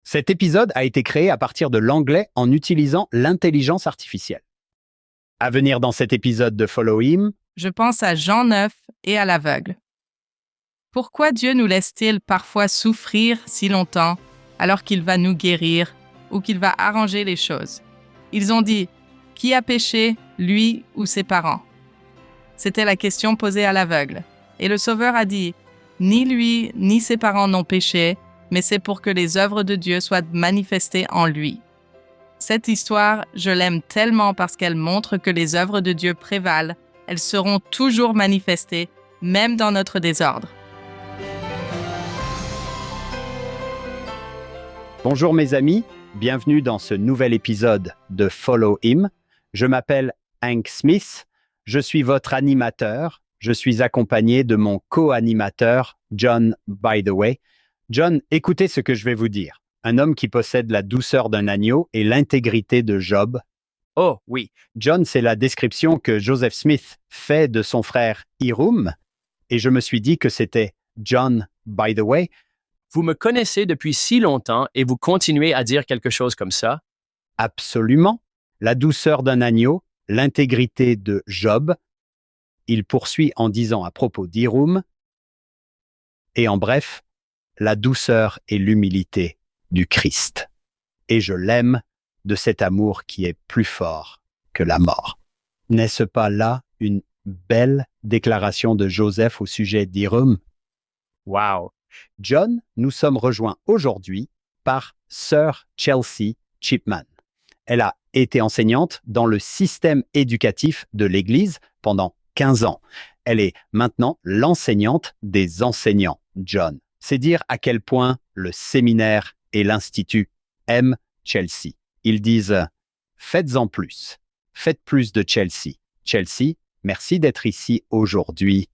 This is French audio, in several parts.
Cet épisode a été créé à partir de l'anglais en utilisant l'intelligence artificielle. À venir dans cet épisode de Follow Him, Je pense à Jean 9 et à l'aveugle. Pourquoi Dieu nous laisse-t-il parfois souffrir si longtemps alors qu'il va nous guérir ou qu'il va arranger les choses? Ils ont dit, qui a péché, lui ou ses parents? C'était la question posée à l'aveugle. Et le Sauveur a dit, ni lui ni ses parents n'ont péché, mais c'est pour que les œuvres de Dieu soient manifestées en lui. Cette histoire, je l'aime tellement parce qu'elle montre que les œuvres de Dieu prévalent. Elles seront toujours manifestées, même dans notre désordre. bonjour mes amis, bienvenue dans ce nouvel épisode de Follow Him. Je m'appelle Hank Smith, je suis votre animateur, je suis accompagné de mon co-animateur John By the Way. John, écoutez ce que je vais vous dire. Un homme qui possède la douceur d'un agneau et l'intégrité de Job. Oh oui, John, c'est la description que Joseph Smith fait de son frère Hiram, et je me suis dit que c'était John By the Way. vous me connaissez depuis si longtemps et vous continuez à dire quelque chose comme ça? Absolument. La douceur d'un agneau, l'intégrité de Job. Il poursuit en disant à propos d'Hiram, et en bref, la douceur et l'humilité du Christ. Et je l'aime de cet amour qui est plus fort que la mort. N'est-ce pas là une belle déclaration de Joseph au sujet d'Hiram? Wow! John, nous sommes rejoints aujourd'hui par Sir Chelsea Chipman. Elle a été enseignante dans le système éducatif de l'Église pendant 15 ans. Elle est maintenant l'enseignante des enseignants, John. C'est dire à quel point le séminaire et l'Institut aiment Chelsea. Ils disent « Faites-en plus. Faites plus de Chelsea. Chelsea, merci d'être ici aujourd'hui. »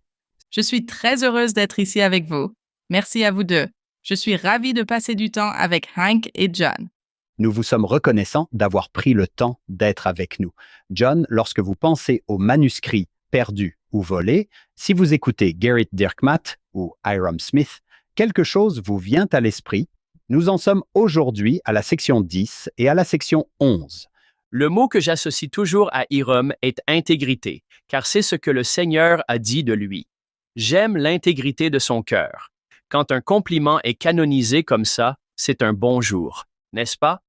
Je suis très heureuse d'être ici avec vous. Merci à vous deux. Je suis ravie de passer du temps avec Hank et John. Nous vous sommes reconnaissants d'avoir pris le temps d'être avec nous. John, lorsque vous pensez aux manuscrits perdus ou volés, si vous écoutez Gerrit Dirkmaat ou Hiram Smith, quelque chose vous vient à l'esprit. Nous en sommes aujourd'hui à la section 10 et à la section 11. Le mot que j'associe toujours à Hiram est intégrité, car c'est ce que le Seigneur a dit de lui. J'aime l'intégrité de son cœur. Quand un compliment est canonisé comme ça, c'est un bon jour, n'est-ce pas?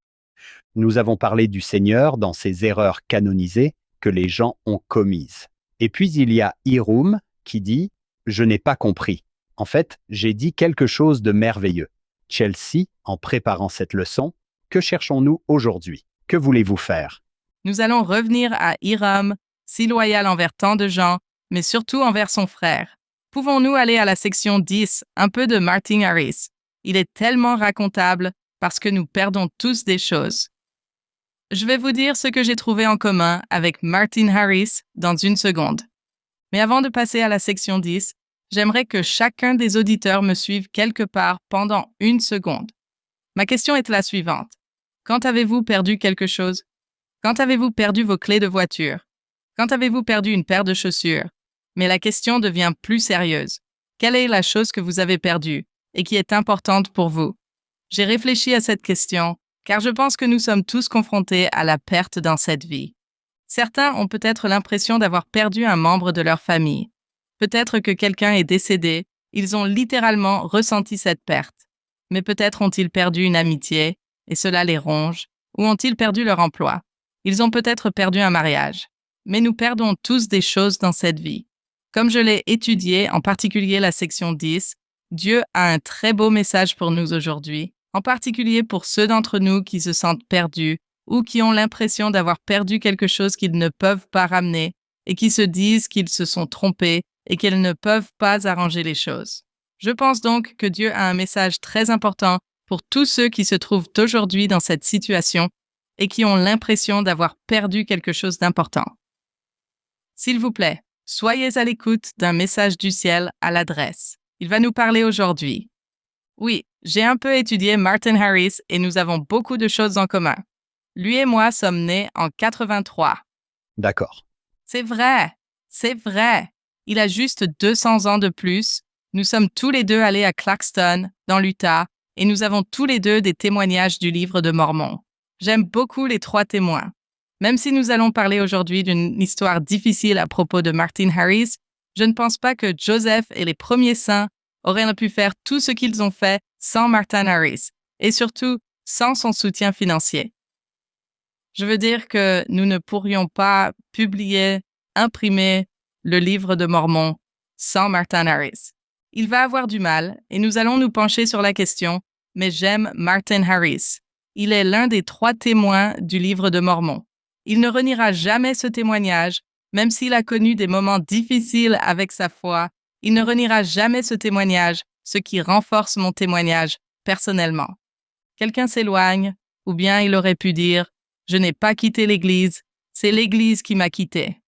Nous avons parlé du Seigneur dans ses erreurs canonisées que les gens ont commises. Et puis il y a Hiram qui dit « Je n'ai pas compris. En fait, j'ai dit quelque chose de merveilleux. » Chelsea, en préparant cette leçon, que cherchons-nous aujourd'hui? Que voulez-vous faire? Nous allons revenir à Hiram, si loyal envers tant de gens, mais surtout envers son frère. Pouvons-nous aller à la section 10, un peu de Martin Harris? Il est tellement racontable parce que nous perdons tous des choses. Je vais vous dire ce que j'ai trouvé en commun avec Martin Harris dans une seconde. Mais avant de passer à la section 10, j'aimerais que chacun des auditeurs me suive quelque part pendant une seconde. Ma question est la suivante. Quand avez-vous perdu quelque chose? Quand avez-vous perdu vos clés de voiture? Quand avez-vous perdu une paire de chaussures? Mais la question devient plus sérieuse. Quelle est la chose que vous avez perdue et qui est importante pour vous? J'ai réfléchi à cette question car je pense que nous sommes tous confrontés à la perte dans cette vie. Certains ont peut-être l'impression d'avoir perdu un membre de leur famille. Peut-être que quelqu'un est décédé, ils ont littéralement ressenti cette perte. Mais peut-être ont-ils perdu une amitié, et cela les ronge, ou ont-ils perdu leur emploi. Ils ont peut-être perdu un mariage. Mais nous perdons tous des choses dans cette vie. Comme je l'ai étudié, en particulier la section 10, Dieu a un très beau message pour nous aujourd'hui, en particulier pour ceux d'entre nous qui se sentent perdus ou qui ont l'impression d'avoir perdu quelque chose qu'ils ne peuvent pas ramener et qui se disent qu'ils se sont trompés et qu'ils ne peuvent pas arranger les choses. Je pense donc que Dieu a un message très important pour tous ceux qui se trouvent aujourd'hui dans cette situation et qui ont l'impression d'avoir perdu quelque chose d'important. S'il vous plaît, soyez à l'écoute d'un message du ciel à l'adresse. Il va nous parler aujourd'hui. Oui, j'ai un peu étudié Martin Harris et nous avons beaucoup de choses en commun. Lui et moi sommes nés en 83. D'accord. C'est vrai. Il a juste 200 ans de plus. Nous sommes tous les deux allés à Clarkston, dans l'Utah, et nous avons tous les deux des témoignages du livre de Mormon. J'aime beaucoup les 3 témoins. Même si nous allons parler aujourd'hui d'une histoire difficile à propos de Martin Harris, je ne pense pas que Joseph et les premiers saints auraient pu faire tout ce qu'ils ont fait sans Martin Harris, et surtout sans son soutien financier. Je veux dire que nous ne pourrions pas publier, imprimer le livre de Mormon sans Martin Harris. Il va avoir du mal et nous allons nous pencher sur la question, mais j'aime Martin Harris. Il est l'un des 3 témoins du livre de Mormon. Il ne reniera jamais ce témoignage, même s'il a connu des moments difficiles avec sa foi. Il ne reniera jamais ce témoignage, ce qui renforce mon témoignage personnellement. Quelqu'un s'éloigne, ou bien il aurait pu dire « Je n'ai pas quitté l'Église, c'est l'Église qui m'a quitté.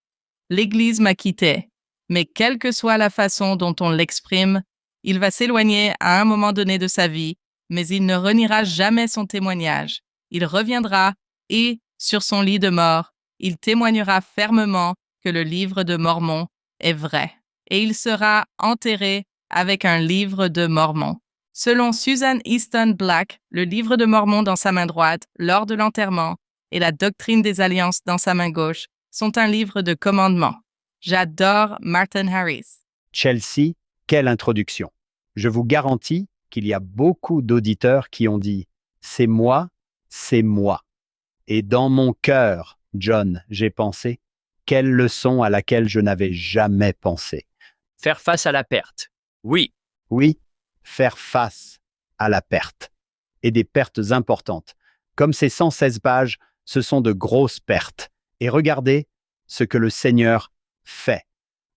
L'Église m'a quitté. » Mais quelle que soit la façon dont on l'exprime, il va s'éloigner à un moment donné de sa vie, mais il ne reniera jamais son témoignage. Il reviendra et, sur son lit de mort, il témoignera fermement que le livre de Mormon est vrai. Et il sera enterré avec un livre de Mormon. Selon Susan Easton Black, le livre de Mormon dans sa main droite lors de l'enterrement et la doctrine des alliances dans sa main gauche sont un livre de commandements. J'adore Martin Harris. Chelsea, quelle introduction. Je vous garantis qu'il y a beaucoup d'auditeurs qui ont dit « c'est moi ». Et dans mon cœur, John, j'ai pensé « quelle leçon à laquelle je n'avais jamais pensé ». Faire face à la perte. Oui, Oui, faire face à la perte. Et des pertes importantes. Comme ces 116 pages, ce sont de grosses pertes. Et regardez ce que le Seigneur fait.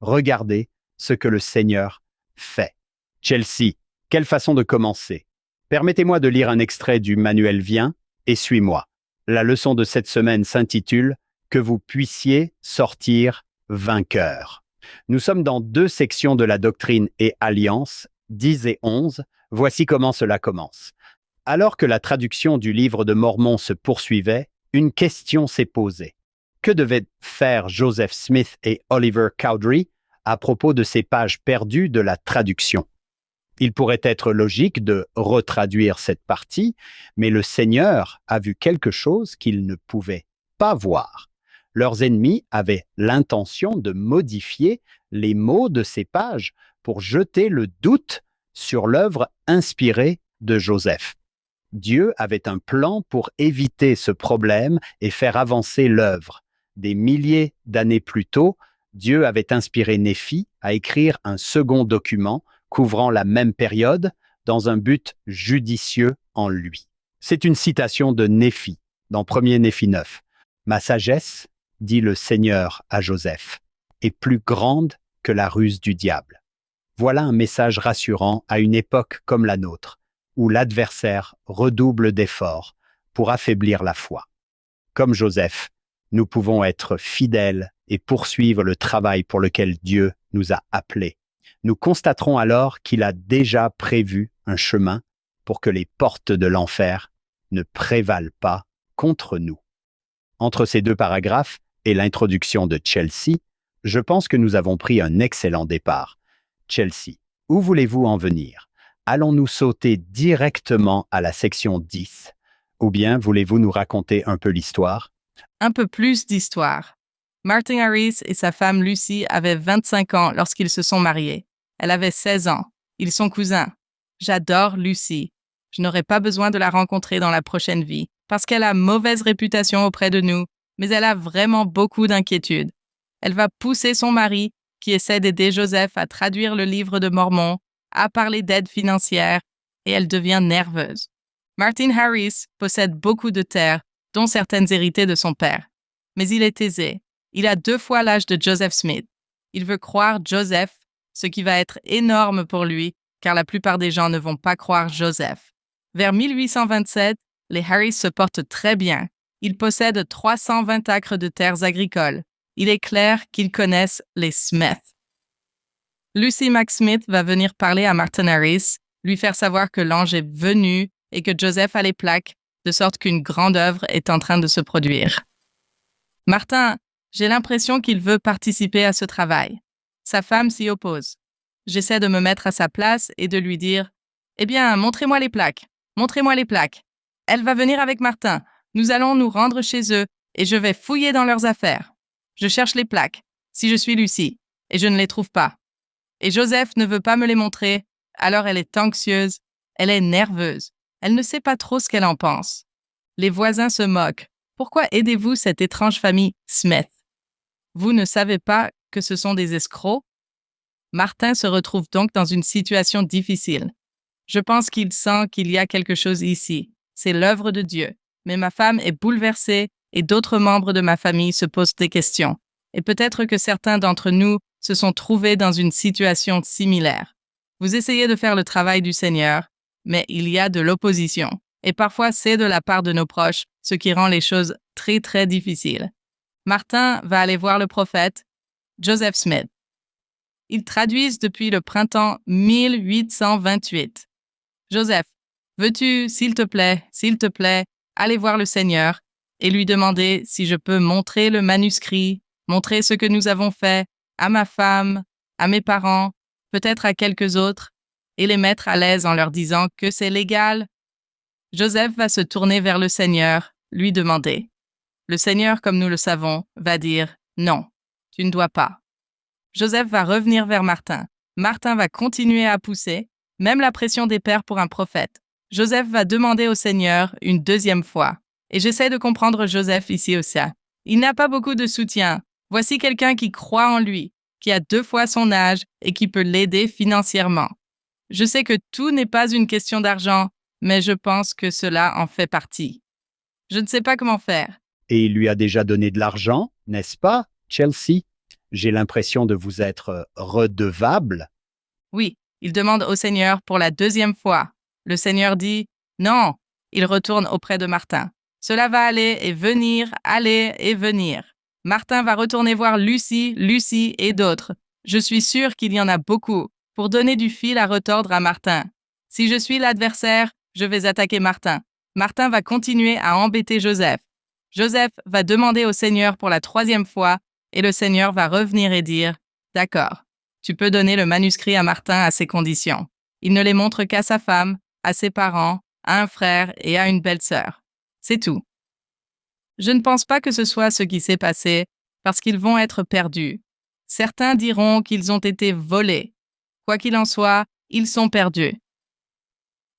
Regardez ce que le Seigneur fait. Chelsea, quelle façon de commencer. Permettez-moi de lire un extrait du manuel Viens et suis-moi. La leçon de cette semaine s'intitule « Que vous puissiez sortir vainqueur ». Nous sommes dans 2 sections de la doctrine et alliance, 10 et 11. Voici comment cela commence. Alors que la traduction du livre de Mormon se poursuivait, une question s'est posée. Que devaient faire Joseph Smith et Oliver Cowdery à propos de ces pages perdues de la traduction? Il pourrait être logique de retraduire cette partie, mais le Seigneur a vu quelque chose qu'ils ne pouvaient pas voir. Leurs ennemis avaient l'intention de modifier les mots de ces pages pour jeter le doute sur l'œuvre inspirée de Joseph. Dieu avait un plan pour éviter ce problème et faire avancer l'œuvre. Des milliers d'années plus tôt, Dieu avait inspiré Néphi à écrire un second document couvrant la même période dans un but judicieux en lui. C'est une citation de Néphi dans 1er Néphi 9. « Ma sagesse, dit le Seigneur à Joseph, est plus grande que la ruse du diable. » Voilà un message rassurant à une époque comme la nôtre, où l'adversaire redouble d'efforts pour affaiblir la foi. Comme Joseph, nous pouvons être fidèles et poursuivre le travail pour lequel Dieu nous a appelés. Nous constaterons alors qu'il a déjà prévu un chemin pour que les portes de l'enfer ne prévalent pas contre nous. Entre ces 2 paragraphes et l'introduction de Chelsea, je pense que nous avons pris un excellent départ. Chelsea, où voulez-vous en venir? Allons-nous sauter directement à la section 10? Ou bien voulez-vous nous raconter un peu l'histoire? Un peu plus d'histoire. Martin Harris et sa femme Lucy avaient 25 ans lorsqu'ils se sont mariés. Elle avait 16 ans. Ils sont cousins. J'adore Lucy. Je n'aurai pas besoin de la rencontrer dans la prochaine vie, parce qu'elle a mauvaise réputation auprès de nous, mais elle a vraiment beaucoup d'inquiétudes. Elle va pousser son mari, qui essaie d'aider Joseph à traduire le livre de Mormon, à parler d'aide financière, et elle devient nerveuse. Martin Harris possède beaucoup de terres, dont certaines héritées de son père. Mais il est aisé. Il a 2 fois l'âge de Joseph Smith. Il veut croire Joseph, ce qui va être énorme pour lui, car la plupart des gens ne vont pas croire Joseph. Vers 1827, les Harris se portent très bien. Ils possèdent 320 acres de terres agricoles. Il est clair qu'ils connaissent les Smith. Lucy McSmith va venir parler à Martin Harris, lui faire savoir que l'ange est venu et que Joseph a les plaques, de sorte qu'une grande œuvre est en train de se produire. Martin, j'ai l'impression qu'il veut participer à ce travail. Sa femme s'y oppose. J'essaie de me mettre à sa place et de lui dire « Eh bien, montrez-moi les plaques. Montrez-moi les plaques. Elle va venir avec Martin. Nous allons nous rendre chez eux et je vais fouiller dans leurs affaires. Je cherche les plaques, si je suis Lucie, et je ne les trouve pas. Et Joseph ne veut pas me les montrer, alors elle est anxieuse, elle est nerveuse. Elle ne sait pas trop ce qu'elle en pense. Les voisins se moquent. Pourquoi aidez-vous cette étrange famille Smith? Vous ne savez pas que ce sont des escrocs? Martin se retrouve donc dans une situation difficile. Je pense qu'il sent qu'il y a quelque chose ici. C'est l'œuvre de Dieu. Mais ma femme est bouleversée et d'autres membres de ma famille se posent des questions. Et peut-être que certains d'entre nous se sont trouvés dans une situation similaire. Vous essayez de faire le travail du Seigneur, mais il y a de l'opposition. Et parfois, c'est de la part de nos proches, ce qui rend les choses très, très difficiles. Martin va aller voir le prophète Joseph Smith. Ils traduisent depuis le printemps 1828. Joseph, veux-tu, s'il te plaît, aller voir le Seigneur et lui demander si je peux montrer le manuscrit, montrer ce que nous avons fait à ma femme, à mes parents, peut-être à quelques autres, et les mettre à l'aise en leur disant que c'est légal? Joseph va se tourner vers le Seigneur, lui demander. Le Seigneur, comme nous le savons, va dire « Non, tu ne dois pas ». Joseph va revenir vers Martin. Martin va continuer à pousser, même la pression des pères pour un prophète. Joseph va demander au Seigneur une deuxième fois. Et j'essaie de comprendre Joseph ici aussi. Il n'a pas beaucoup de soutien. Voici quelqu'un qui croit en lui, qui a 2 fois son âge et qui peut l'aider financièrement. Je sais que tout n'est pas une question d'argent, mais je pense que cela en fait partie. Je ne sais pas comment faire. Et il lui a déjà donné de l'argent, n'est-ce pas, Chelsea? J'ai l'impression de vous être redevable. Oui, il demande au Seigneur pour la 2e fois. Le Seigneur dit « Non ». Il retourne auprès de Martin. Cela va aller et venir. Martin va retourner voir Lucie et d'autres. Je suis sûre qu'il y en a beaucoup pour donner du fil à retordre à Martin. Si je suis l'adversaire, je vais attaquer Martin. Martin va continuer à embêter Joseph. Joseph va demander au Seigneur pour la 3e fois et le Seigneur va revenir et dire « D'accord, tu peux donner le manuscrit à Martin à ses conditions. Il ne les montre qu'à sa femme, à ses parents, à un frère et à une belle-sœur. C'est tout. » Je ne pense pas que ce soit ce qui s'est passé parce qu'ils vont être perdus. Certains diront qu'ils ont été volés. Quoi qu'il en soit, ils sont perdus.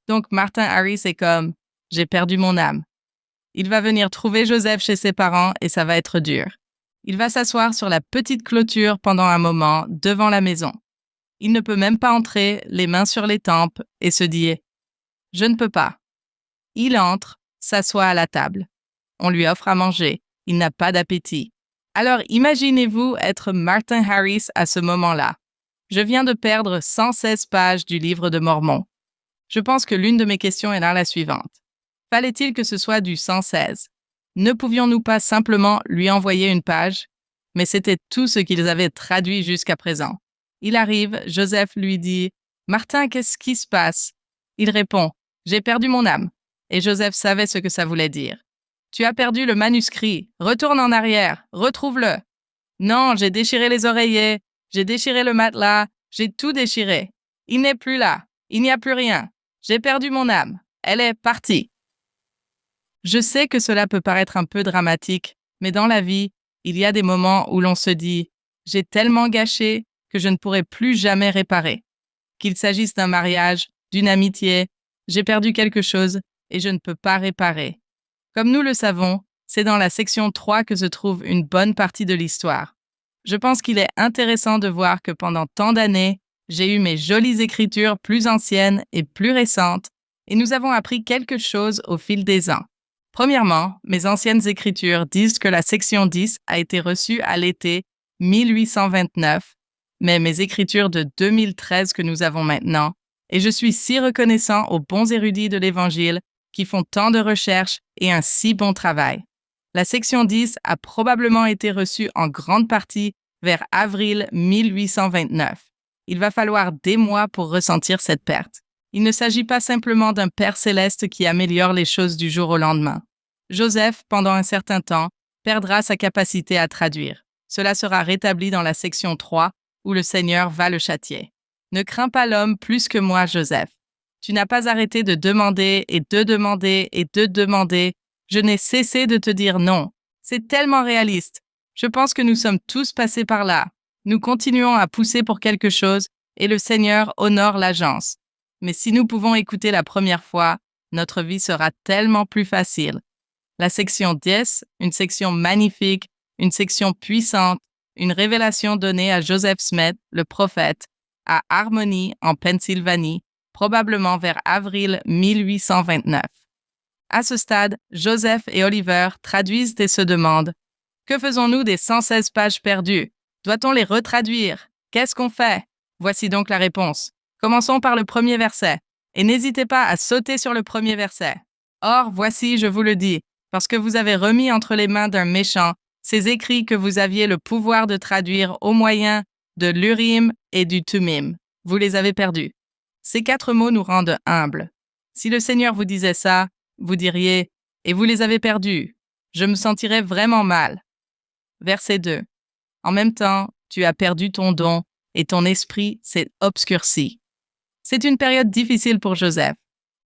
Donc Martin Harris est comme « J'ai perdu mon âme ». Il va venir trouver Joseph chez ses parents et ça va être dur. Il va s'asseoir sur la petite clôture pendant un moment devant la maison. Il ne peut même pas entrer, les mains sur les tempes, et se dit « Je ne peux pas ». Il entre, s'assoit à la table. On lui offre à manger. Il n'a pas d'appétit. Alors imaginez-vous être Martin Harris à ce moment-là. Je viens de perdre 116 pages du livre de Mormon. Je pense que l'une de mes questions est là la suivante. Fallait-il que ce soit du 116? Ne pouvions-nous pas simplement lui envoyer une page? Mais c'était tout ce qu'ils avaient traduit jusqu'à présent. Il arrive, Joseph lui dit « Martin, qu'est-ce qui se passe ?» Il répond « J'ai perdu mon âme. » Et Joseph savait ce que ça voulait dire. « Tu as perdu le manuscrit. Retourne en arrière. Retrouve-le. »« Non, j'ai déchiré les oreillers. J'ai déchiré le matelas. J'ai tout déchiré. Il n'est plus là. Il n'y a plus rien. J'ai perdu mon âme. Elle est partie. » Je sais que cela peut paraître un peu dramatique, mais dans la vie, il y a des moments où l'on se dit « J'ai tellement gâché que je ne pourrai plus jamais réparer. » Qu'il s'agisse d'un mariage, d'une amitié, j'ai perdu quelque chose et je ne peux pas réparer. Comme nous le savons, c'est dans la section 3 que se trouve une bonne partie de l'histoire. Je pense qu'il est intéressant de voir que pendant tant d'années, j'ai eu mes jolies écritures plus anciennes et plus récentes, et nous avons appris quelque chose au fil des ans. Premièrement, mes anciennes écritures disent que la section 10 a été reçue à l'été 1829, mais mes écritures de 2013 que nous avons maintenant, et je suis si reconnaissant aux bons érudits de l'Évangile qui font tant de recherches et un si bon travail. La section 10 a probablement été reçue en grande partie vers avril 1829. Il va falloir des mois pour ressentir cette perte. Il ne s'agit pas simplement d'un Père céleste qui améliore les choses du jour au lendemain. Joseph, pendant un certain temps, perdra sa capacité à traduire. Cela sera rétabli dans la section 3, où le Seigneur va le châtier. Ne crains pas l'homme plus que moi, Joseph. Tu n'as pas arrêté de demander et de demander et de demander. Je n'ai cessé de te dire non. C'est tellement réaliste. Je pense que nous sommes tous passés par là. Nous continuons à pousser pour quelque chose et le Seigneur honore l'agence. Mais si nous pouvons écouter la première fois, notre vie sera tellement plus facile. La section 10, une section magnifique, une section puissante, une révélation donnée à Joseph Smith, le prophète, à Harmony, en Pennsylvanie, probablement vers avril 1829. À ce stade, Joseph et Oliver traduisent et se demandent « Que faisons-nous des 116 pages perdues? Doit-on les retraduire? Qu'est-ce qu'on fait ?» Voici donc la réponse. Commençons par le premier verset. Et n'hésitez pas à sauter sur le premier verset. « Or, voici, je vous le dis, parce que vous avez remis entre les mains d'un méchant ces écrits que vous aviez le pouvoir de traduire au moyen de l'Urim et du Thummim. Vous les avez perdus. » Ces 4 mots nous rendent humbles. Si le Seigneur vous disait ça, vous diriez « Et vous les avez perdus. Je me sentirais vraiment mal. » Verset 2. En même temps, tu as perdu ton don et ton esprit s'est obscurci. C'est une période difficile pour Joseph.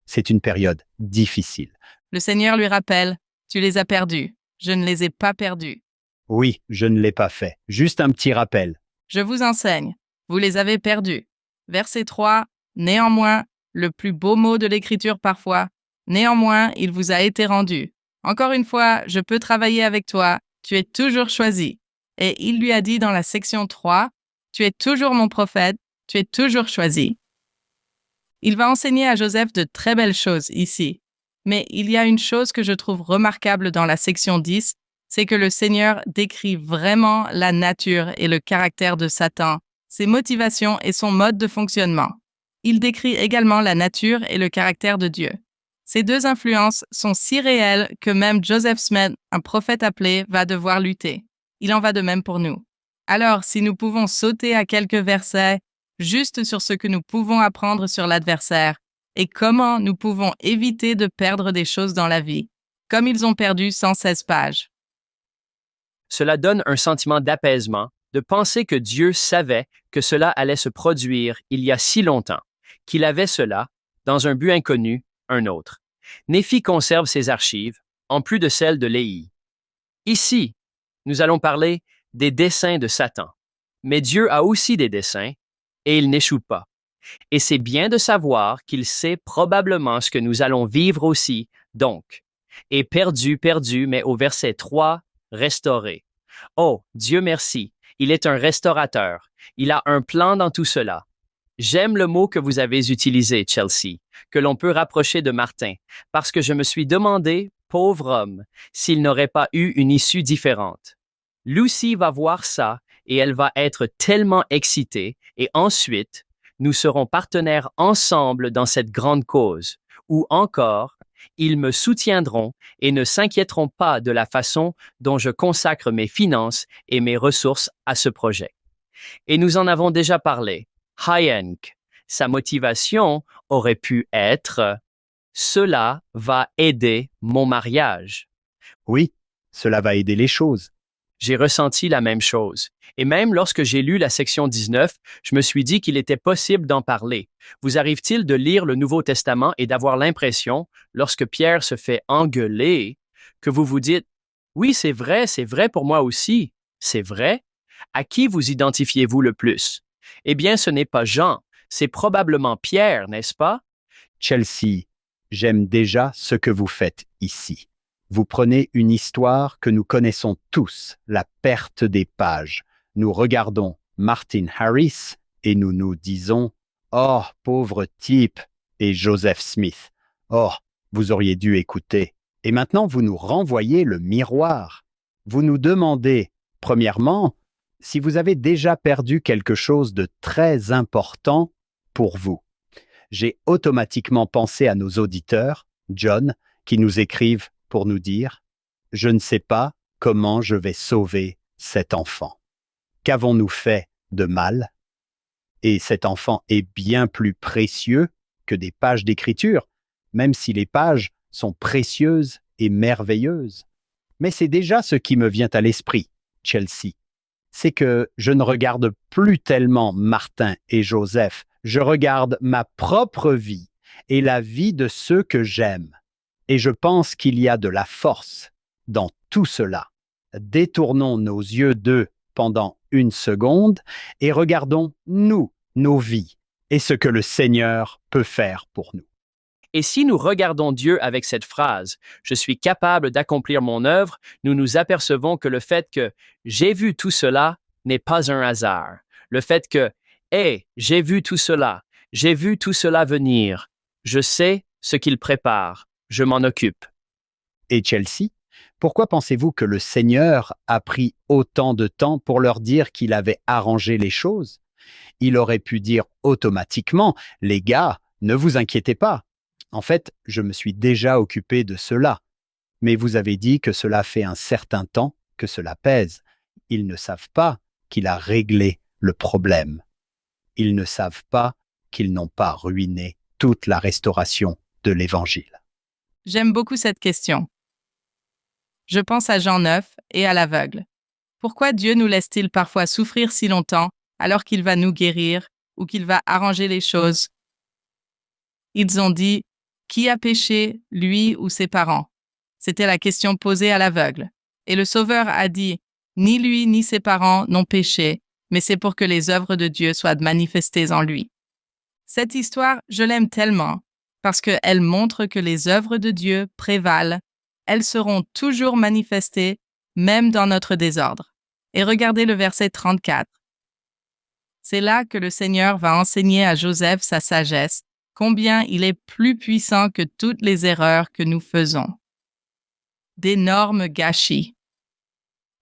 C'est une période difficile. Le Seigneur lui rappelle « Tu les as perdus. Je ne les ai pas perdus. » Oui, je ne l'ai pas fait. Juste un petit rappel. Je vous enseigne. Vous les avez perdus. Verset 3. Néanmoins, le plus beau mot de l'Écriture parfois, néanmoins, il vous a été rendu. Encore une fois, je peux travailler avec toi. Tu es toujours choisi. Et il lui a dit dans la section 3, tu es toujours mon prophète, tu es toujours choisi. Il va enseigner à Joseph de très belles choses ici. Mais il y a une chose que je trouve remarquable dans la section 10, c'est que le Seigneur décrit vraiment la nature et le caractère de Satan, ses motivations et son mode de fonctionnement. Il décrit également la nature et le caractère de Dieu. Ces 2 influences sont si réelles que même Joseph Smith, un prophète appelé, va devoir lutter. Il en va de même pour nous. Alors, si nous pouvons sauter à quelques versets, juste sur ce que nous pouvons apprendre sur l'adversaire et comment nous pouvons éviter de perdre des choses dans la vie, comme ils ont perdu 116 pages. Cela donne un sentiment d'apaisement, de penser que Dieu savait que cela allait se produire il y a si longtemps, qu'il avait cela, dans un but inconnu, un autre. Néphi conserve ses archives, en plus de celles de Léhi. Ici, nous allons parler des desseins de Satan. Mais Dieu a aussi des desseins, et il n'échoue pas. Et c'est bien de savoir qu'il sait probablement ce que nous allons vivre aussi, donc. Et perdu, mais au verset 3, restauré. Oh, Dieu merci, il est un restaurateur. Il a un plan dans tout cela. J'aime le mot que vous avez utilisé, Chelsea, que l'on peut rapprocher de Martin, parce que je me suis demandé, pauvre homme, s'il n'aurait pas eu une issue différente. Lucy va voir ça et elle va être tellement excitée et ensuite, nous serons partenaires ensemble dans cette grande cause, ou encore, ils me soutiendront et ne s'inquiéteront pas de la façon dont je consacre mes finances et mes ressources à ce projet. Et nous en avons déjà parlé. Hyenk, sa motivation aurait pu être « Cela va aider mon mariage ». Oui, cela va aider les choses. J'ai ressenti la même chose. Et même lorsque j'ai lu la section 19, je me suis dit qu'il était possible d'en parler. Vous arrive-t-il de lire le Nouveau Testament et d'avoir l'impression, lorsque Pierre se fait engueuler, que vous vous dites « Oui, c'est vrai pour moi aussi. C'est vrai ?» À qui vous identifiez-vous le plus? Eh bien, ce n'est pas Jean, c'est probablement Pierre, n'est-ce pas? Chelsea, j'aime déjà ce que vous faites ici. Vous prenez une histoire que nous connaissons tous, la perte des pages. Nous regardons Martin Harris et nous nous disons « Oh, pauvre type !» et Joseph Smith. « Oh, vous auriez dû écouter. » Et maintenant, vous nous renvoyez le miroir. Vous nous demandez, premièrement, si vous avez déjà perdu quelque chose de très important pour vous. J'ai automatiquement pensé à nos auditeurs, John, qui nous écrivent pour nous dire « Je ne sais pas comment je vais sauver cet enfant. Qu'avons-nous fait de mal? Et cet enfant est bien plus précieux que des pages d'écriture, même si les pages sont précieuses et merveilleuses. Mais c'est déjà ce qui me vient à l'esprit, Chelsea. C'est que je ne regarde plus tellement Martin et Joseph, je regarde ma propre vie et la vie de ceux que j'aime. Et je pense qu'il y a de la force dans tout cela. Détournons nos yeux d'eux pendant une seconde et regardons, nous, nos vies et ce que le Seigneur peut faire pour nous. Et si nous regardons Dieu avec cette phrase, je suis capable d'accomplir mon œuvre, nous nous apercevons que le fait que j'ai vu tout cela n'est pas un hasard. Le fait que, j'ai vu tout cela, j'ai vu tout cela venir, je sais ce qu'il prépare, je m'en occupe. Et Chelsea, pourquoi pensez-vous que le Seigneur a pris autant de temps pour leur dire qu'il avait arrangé les choses? Il aurait pu dire automatiquement, les gars, ne vous inquiétez pas. En fait, je me suis déjà occupé de cela. Mais vous avez dit que cela fait un certain temps que cela pèse. Ils ne savent pas qu'il a réglé le problème. Ils ne savent pas qu'ils n'ont pas ruiné toute la restauration de l'Évangile. J'aime beaucoup cette question. Je pense à Jean 9 et à l'aveugle. Pourquoi Dieu nous laisse-t-il parfois souffrir si longtemps alors qu'il va nous guérir ou qu'il va arranger les choses? Ils ont dit, qui a péché, lui ou ses parents? C'était la question posée à l'aveugle. Et le Sauveur a dit, ni lui ni ses parents n'ont péché, mais c'est pour que les œuvres de Dieu soient manifestées en lui. Cette histoire, je l'aime tellement, parce qu'elle montre que les œuvres de Dieu prévalent. Elles seront toujours manifestées, même dans notre désordre. Et regardez le verset 34. C'est là que le Seigneur va enseigner à Joseph sa sagesse, combien il est plus puissant que toutes les erreurs que nous faisons. D'énormes gâchis.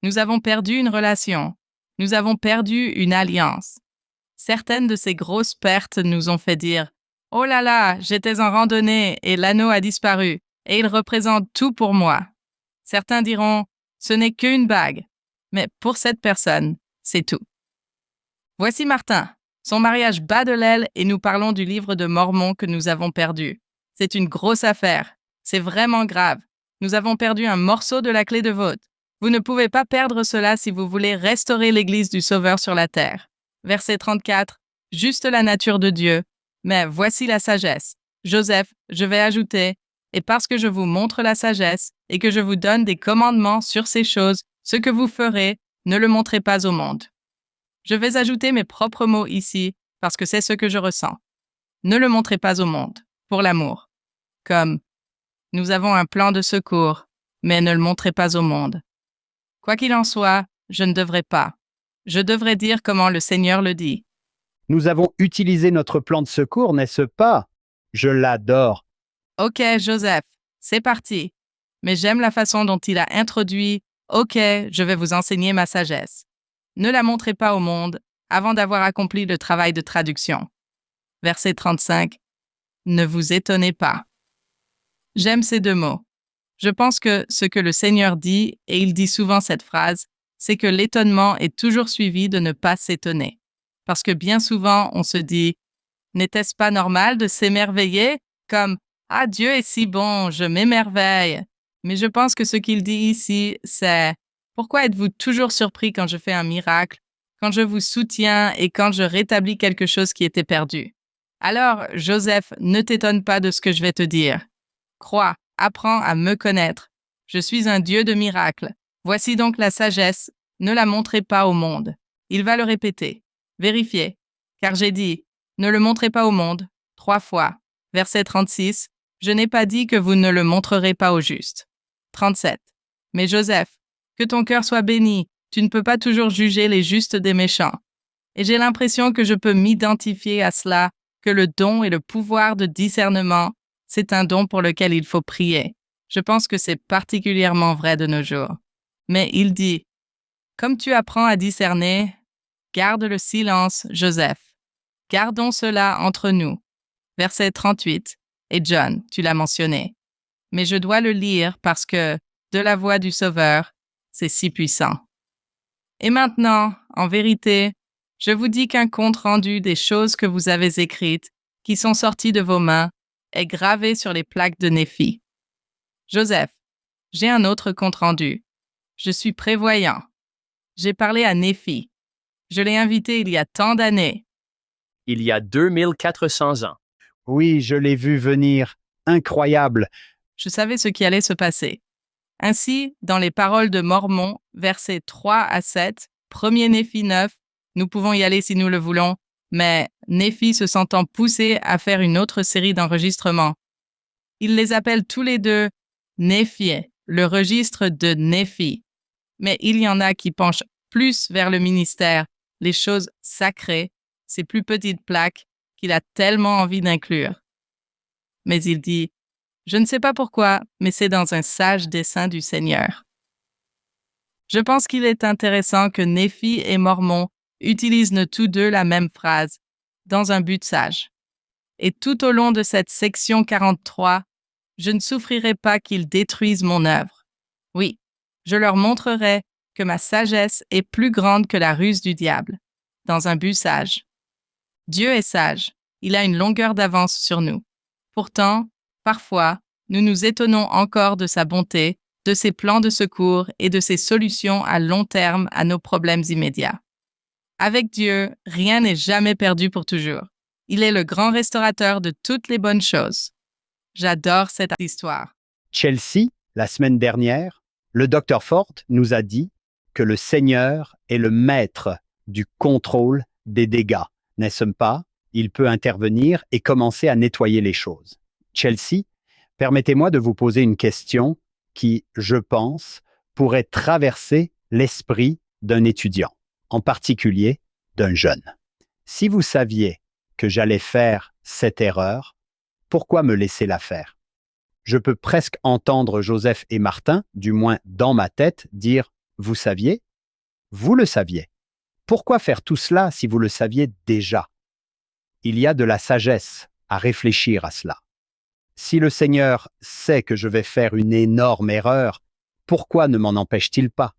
Nous avons perdu une relation. Nous avons perdu une alliance. Certaines de ces grosses pertes nous ont fait dire « Oh là là, j'étais en randonnée et l'anneau a disparu et il représente tout pour moi. » Certains diront « Ce n'est qu'une bague. » Mais pour cette personne, c'est tout. Voici Martin. Son mariage bat de l'aile et nous parlons du livre de Mormon que nous avons perdu. C'est une grosse affaire. C'est vraiment grave. Nous avons perdu un morceau de la clé de voûte. Vous ne pouvez pas perdre cela si vous voulez restaurer l'Église du Sauveur sur la terre. Verset 34. Juste la nature de Dieu. Mais voici la sagesse. Joseph, je vais ajouter, et parce que je vous montre la sagesse et que je vous donne des commandements sur ces choses, ce que vous ferez, ne le montrez pas au monde. Je vais ajouter mes propres mots ici parce que c'est ce que je ressens. Ne le montrez pas au monde, pour l'amour. Comme « Nous avons un plan de secours, mais ne le montrez pas au monde. » Quoi qu'il en soit, je ne devrais pas. Je devrais dire comment le Seigneur le dit. Nous avons utilisé notre plan de secours, n'est-ce pas? Je l'adore. Ok, Joseph, c'est parti. Mais j'aime la façon dont il a introduit « Ok, je vais vous enseigner ma sagesse. » Ne la montrez pas au monde avant d'avoir accompli le travail de traduction. Verset 35. Ne vous étonnez pas. J'aime ces deux mots. Je pense que ce que le Seigneur dit, et il dit souvent cette phrase, c'est que l'étonnement est toujours suivi de ne pas s'étonner. Parce que bien souvent, on se dit « N'était-ce pas normal de s'émerveiller ?» comme « Ah, Dieu est si bon, je m'émerveille. » Mais je pense que ce qu'il dit ici, c'est « Pourquoi êtes-vous toujours surpris quand je fais un miracle, quand je vous soutiens et quand je rétablis quelque chose qui était perdu? » Alors, Joseph, ne t'étonne pas de ce que je vais te dire. Crois, apprends à me connaître. Je suis un Dieu de miracles. Voici donc la sagesse, ne la montrez pas au monde. Il va le répéter. Vérifiez, car j'ai dit, ne le montrez pas au monde, 3 fois. Verset 36, je n'ai pas dit que vous ne le montrerez pas au juste. 37, mais Joseph, que ton cœur soit béni, tu ne peux pas toujours juger les justes des méchants. Et j'ai l'impression que je peux m'identifier à cela, que le don et le pouvoir de discernement, c'est un don pour lequel il faut prier. Je pense que c'est particulièrement vrai de nos jours. Mais il dit, comme tu apprends à discerner, garde le silence, Joseph. Gardons cela entre nous. Verset 38. Et John, tu l'as mentionné. Mais je dois le lire parce que, de la voix du Sauveur, c'est si puissant. Et maintenant, en vérité, je vous dis qu'un compte-rendu des choses que vous avez écrites, qui sont sorties de vos mains, est gravé sur les plaques de Néphi. Joseph, j'ai un autre compte-rendu. Je suis prévoyant. J'ai parlé à Néphi. Je l'ai invité il y a tant d'années. Il y a 2400 ans. Oui, je l'ai vu venir. Incroyable. Je savais ce qui allait se passer. Ainsi, dans les paroles de Mormon, versets 3 à 7, 1er Néphi 9, nous pouvons y aller si nous le voulons, mais Néphi se sentant poussé à faire une autre série d'enregistrements. Il les appelle tous les deux Néphi, le registre de Néphi. Mais il y en a qui penchent plus vers le ministère, les choses sacrées, ces plus petites plaques qu'il a tellement envie d'inclure. Mais il dit, je ne sais pas pourquoi, mais c'est dans un sage dessein du Seigneur. Je pense qu'il est intéressant que Néphi et Mormon utilisent tous deux la même phrase, dans un but sage. Et tout au long de cette section 43, je ne souffrirai pas qu'ils détruisent mon œuvre. Oui, je leur montrerai que ma sagesse est plus grande que la ruse du diable, dans un but sage. Dieu est sage, il a une longueur d'avance sur nous. Pourtant, parfois, nous nous étonnons encore de sa bonté, de ses plans de secours et de ses solutions à long terme à nos problèmes immédiats. Avec Dieu, rien n'est jamais perdu pour toujours. Il est le grand restaurateur de toutes les bonnes choses. J'adore cette histoire. Chelsea, la semaine dernière, le Dr Ford nous a dit que le Seigneur est le maître du contrôle des dégâts, n'est-ce pas? Il peut intervenir et commencer à nettoyer les choses. Chelsea, permettez-moi de vous poser une question qui, je pense, pourrait traverser l'esprit d'un étudiant, en particulier d'un jeune. Si vous saviez que j'allais faire cette erreur, pourquoi me laisser la faire? Je peux presque entendre Joseph et Martin, du moins dans ma tête, dire « Vous saviez? Vous le saviez. Pourquoi faire tout cela si vous le saviez déjà ?» Il y a de la sagesse à réfléchir à cela. Si le Seigneur sait que je vais faire une énorme erreur, pourquoi ne m'en empêche-t-il pas?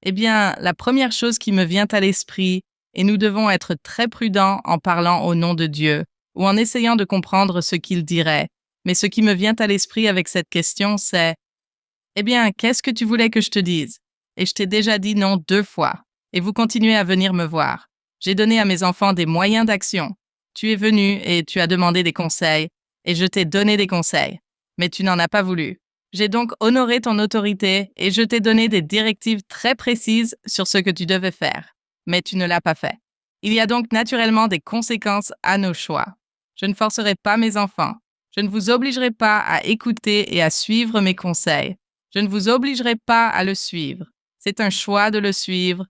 Eh bien, la première chose qui me vient à l'esprit, et nous devons être très prudents en parlant au nom de Dieu, ou en essayant de comprendre ce qu'il dirait. Mais ce qui me vient à l'esprit avec cette question, c'est « Eh bien, qu'est-ce que tu voulais que je te dise? Et je t'ai déjà dit non 2 fois, et vous continuez à venir me voir. J'ai donné à mes enfants des moyens d'action. Tu es venu et tu as demandé des conseils, et je t'ai donné des conseils, mais tu n'en as pas voulu. J'ai donc honoré ton autorité et je t'ai donné des directives très précises sur ce que tu devais faire, mais tu ne l'as pas fait. Il y a donc naturellement des conséquences à nos choix. Je ne forcerai pas mes enfants. Je ne vous obligerai pas à écouter et à suivre mes conseils. Je ne vous obligerai pas à le suivre. C'est un choix de le suivre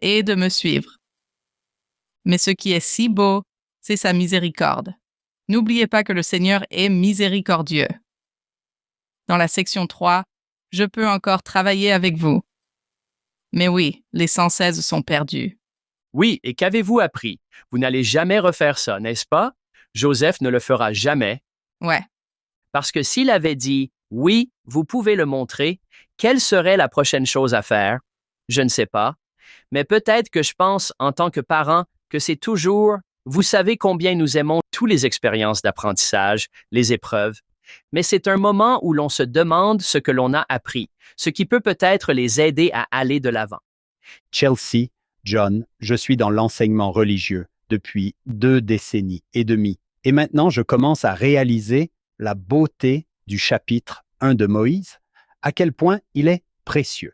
et de me suivre. Mais ce qui est si beau, c'est sa miséricorde. N'oubliez pas que le Seigneur est miséricordieux. Dans la section 3, je peux encore travailler avec vous. Mais oui, les 116 sont perdus. Oui, et qu'avez-vous appris? Vous n'allez jamais refaire ça, n'est-ce pas? Joseph ne le fera jamais. Ouais, Parce que s'il avait dit « Oui, vous pouvez le montrer », quelle serait la prochaine chose à faire? Je ne sais pas. Mais peut-être que je pense, en tant que parent, que c'est toujours « Vous savez combien nous aimons toutes les expériences d'apprentissage, les épreuves. » Mais c'est un moment où l'on se demande ce que l'on a appris, ce qui peut peut-être les aider à aller de l'avant. Chelsea, John, je suis dans l'enseignement religieux depuis 2 décennies et demie. Et maintenant, je commence à réaliser la beauté du chapitre 1 de Moïse, à quel point il est précieux.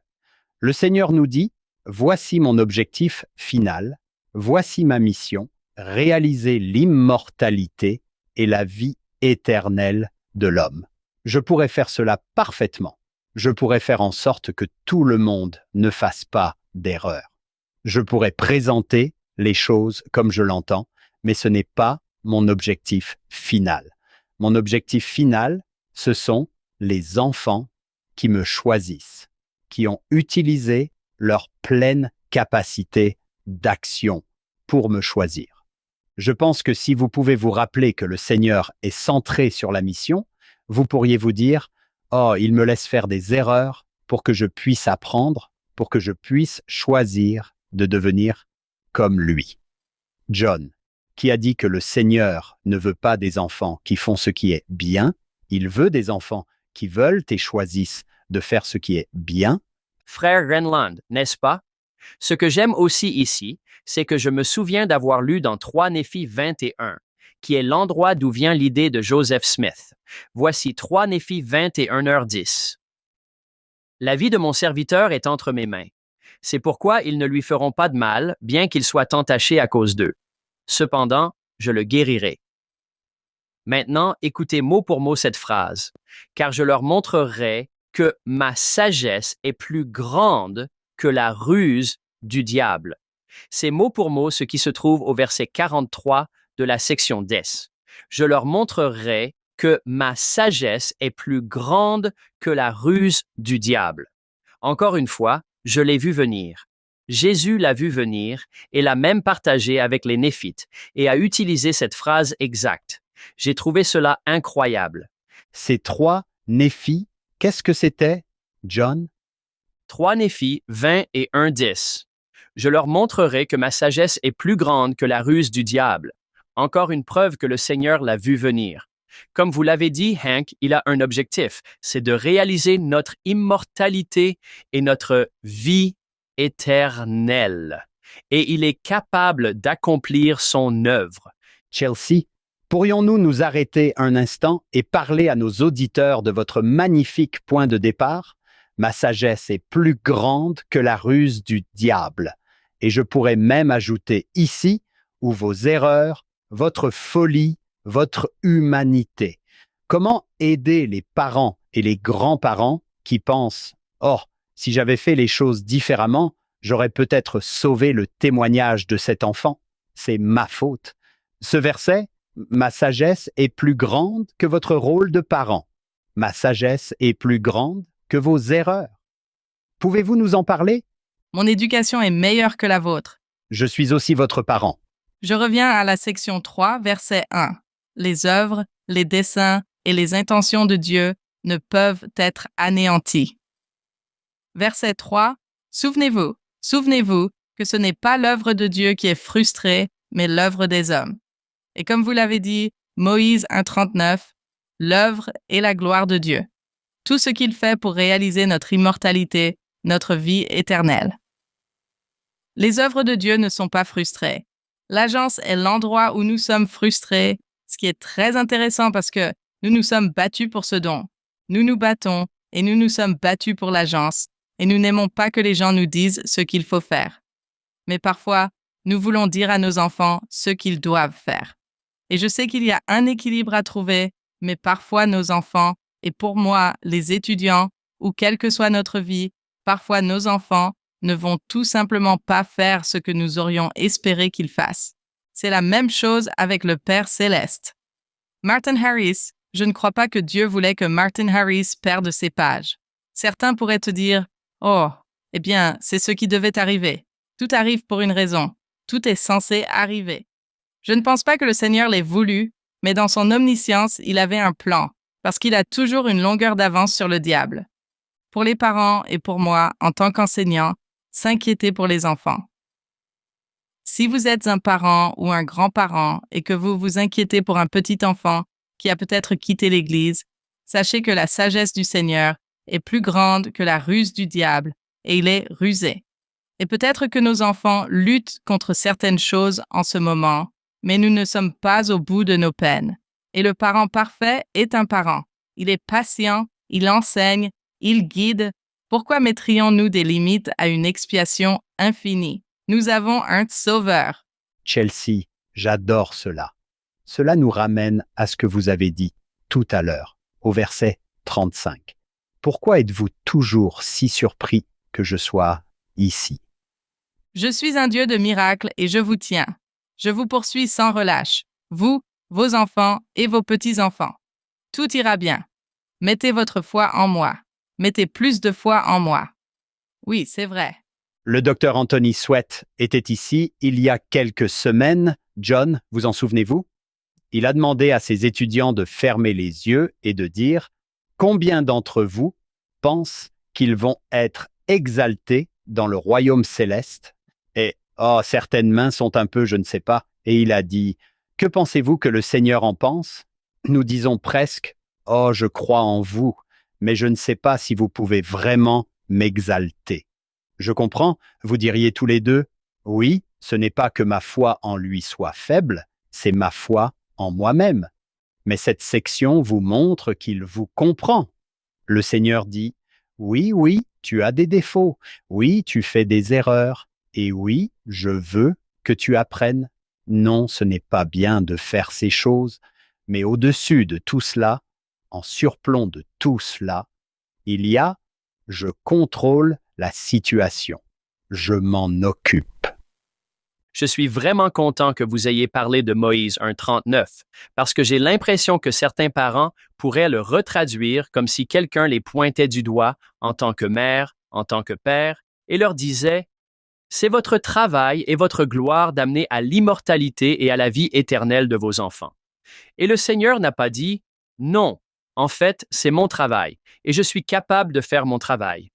Le Seigneur nous dit, « Voici mon objectif final, voici ma mission, réaliser l'immortalité et la vie éternelle de l'homme. » Je pourrais faire cela parfaitement. Je pourrais faire en sorte que tout le monde ne fasse pas d'erreur. Je pourrais présenter les choses comme je l'entends, mais ce n'est pas mon objectif final. Mon objectif final, ce sont les enfants qui me choisissent, qui ont utilisé leur pleine capacité d'action pour me choisir. Je pense que si vous pouvez vous rappeler que le Seigneur est centré sur la mission, vous pourriez vous dire « Oh, il me laisse faire des erreurs pour que je puisse apprendre, pour que je puisse choisir de devenir comme lui. » John, qui a dit que le Seigneur ne veut pas des enfants qui font ce qui est bien, il veut des enfants qui veulent et choisissent de faire ce qui est bien. Frère Renland, n'est-ce pas? Ce que j'aime aussi ici, c'est que je me souviens d'avoir lu dans 3 Néphi 21 qui est l'endroit d'où vient l'idée de Joseph Smith. Voici 3 Néphi 21h10. La vie de mon serviteur est entre mes mains. C'est pourquoi ils ne lui feront pas de mal, bien qu'il soit entaché à cause d'eux. Cependant, je le guérirai. Maintenant, écoutez mot pour mot cette phrase, car je leur montrerai que ma sagesse est plus grande que la ruse du diable. C'est mot pour mot ce qui se trouve au verset 43 de la section 10. Je leur montrerai que ma sagesse est plus grande que la ruse du diable. Encore une fois, je l'ai vu venir. Jésus l'a vu venir et l'a même partagé avec les Néphites et a utilisé cette phrase exacte. J'ai trouvé cela incroyable. Ces 3 Néphi, qu'est-ce que c'était, John? 3 Néphi 20 et 1-10. Je leur montrerai que ma sagesse est plus grande que la ruse du diable. Encore une preuve que le Seigneur l'a vu venir. Comme vous l'avez dit, Hank, il a un objectif, c'est de réaliser notre immortalité et notre vie éternelle. Et il est capable d'accomplir son œuvre. Chelsea, pourrions-nous nous arrêter un instant et parler à nos auditeurs de votre magnifique point de départ? Ma sagesse est plus grande que la ruse du diable. Et je pourrais même ajouter ici où vos erreurs, votre folie, votre humanité. Comment aider les parents et les grands-parents qui pensent « Oh, si j'avais fait les choses différemment, j'aurais peut-être sauvé le témoignage de cet enfant. C'est ma faute. » Ce verset, ma sagesse est plus grande que votre rôle de parent. Ma sagesse est plus grande que vos erreurs. Pouvez-vous nous en parler? Mon éducation est meilleure que la vôtre. Je suis aussi votre parent. Je reviens à la section 3, verset 1. Les œuvres, les desseins et les intentions de Dieu ne peuvent être anéantis. Verset 3. Souvenez-vous que ce n'est pas l'œuvre de Dieu qui est frustrée, mais l'œuvre des hommes. Et comme vous l'avez dit, Moïse 1,39, l'œuvre est la gloire de Dieu. Tout ce qu'il fait pour réaliser notre immortalité, notre vie éternelle. Les œuvres de Dieu ne sont pas frustrées. L'agence est l'endroit où nous sommes frustrés, ce qui est très intéressant parce que nous nous sommes battus pour ce don. Nous nous battons et nous nous sommes battus pour l'agence et nous n'aimons pas que les gens nous disent ce qu'il faut faire. Mais parfois, nous voulons dire à nos enfants ce qu'ils doivent faire. Et je sais qu'il y a un équilibre à trouver, mais parfois nos enfants, et pour moi, les étudiants, ou quelle que soit notre vie, parfois nos enfants ne vont tout simplement pas faire ce que nous aurions espéré qu'ils fassent. C'est la même chose avec le Père céleste. Martin Harris, je ne crois pas que Dieu voulait que Martin Harris perde ses pages. Certains pourraient te dire, « Oh, eh bien, c'est ce qui devait arriver. Tout arrive pour une raison. Tout est censé arriver. » Je ne pense pas que le Seigneur l'ait voulu, mais dans son omniscience, il avait un plan, parce qu'il a toujours une longueur d'avance sur le diable. Pour les parents et pour moi, en tant qu'enseignant, s'inquiéter pour les enfants. Si vous êtes un parent ou un grand-parent et que vous vous inquiétez pour un petit enfant qui a peut-être quitté l'Église, sachez que la sagesse du Seigneur est plus grande que la ruse du diable et il est rusé. Et peut-être que nos enfants luttent contre certaines choses en ce moment, mais nous ne sommes pas au bout de nos peines. Et le parent parfait est un parent. Il est patient, il enseigne, il guide. Pourquoi mettrions-nous des limites à une expiation infinie? Nous avons un sauveur. Chelsea, j'adore cela. Cela nous ramène à ce que vous avez dit tout à l'heure, au verset 35. Pourquoi êtes-vous toujours si surpris que je sois ici? Je suis un Dieu de miracles et je vous tiens. Je vous poursuis sans relâche, vous, vos enfants et vos petits-enfants. Tout ira bien. Mettez votre foi en moi. Mettez plus de foi en moi. Oui, c'est vrai. Le docteur Anthony Sweat était ici il y a quelques semaines. John, vous en souvenez-vous? Il a demandé à ses étudiants de fermer les yeux et de dire « Combien d'entre vous pensent qu'ils vont être exaltés dans le royaume céleste ?» Et « Oh, certaines mains sont un peu, je ne sais pas. » Et il a dit « Que pensez-vous que le Seigneur en pense ?» Nous disons presque « Oh, je crois en vous, mais je ne sais pas si vous pouvez vraiment m'exalter. » Je comprends, vous diriez tous les deux « Oui, ce n'est pas que ma foi en lui soit faible, c'est ma foi en moi-même. Mais cette section vous montre qu'il vous comprend. Le Seigneur dit, oui, oui, tu as des défauts, oui, tu fais des erreurs, et oui, je veux que tu apprennes. Non, ce n'est pas bien de faire ces choses, mais au-dessus de tout cela, en surplomb de tout cela, il y a je contrôle la situation. Je m'en occupe. Je suis vraiment content que vous ayez parlé de Moïse 1,39, parce que j'ai l'impression que certains parents pourraient le retraduire comme si quelqu'un les pointait du doigt en tant que mère, en tant que père, et leur disait « C'est votre travail et votre gloire d'amener à l'immortalité et à la vie éternelle de vos enfants. » Et le Seigneur n'a pas dit « Non, en fait, c'est mon travail, et je suis capable de faire mon travail. »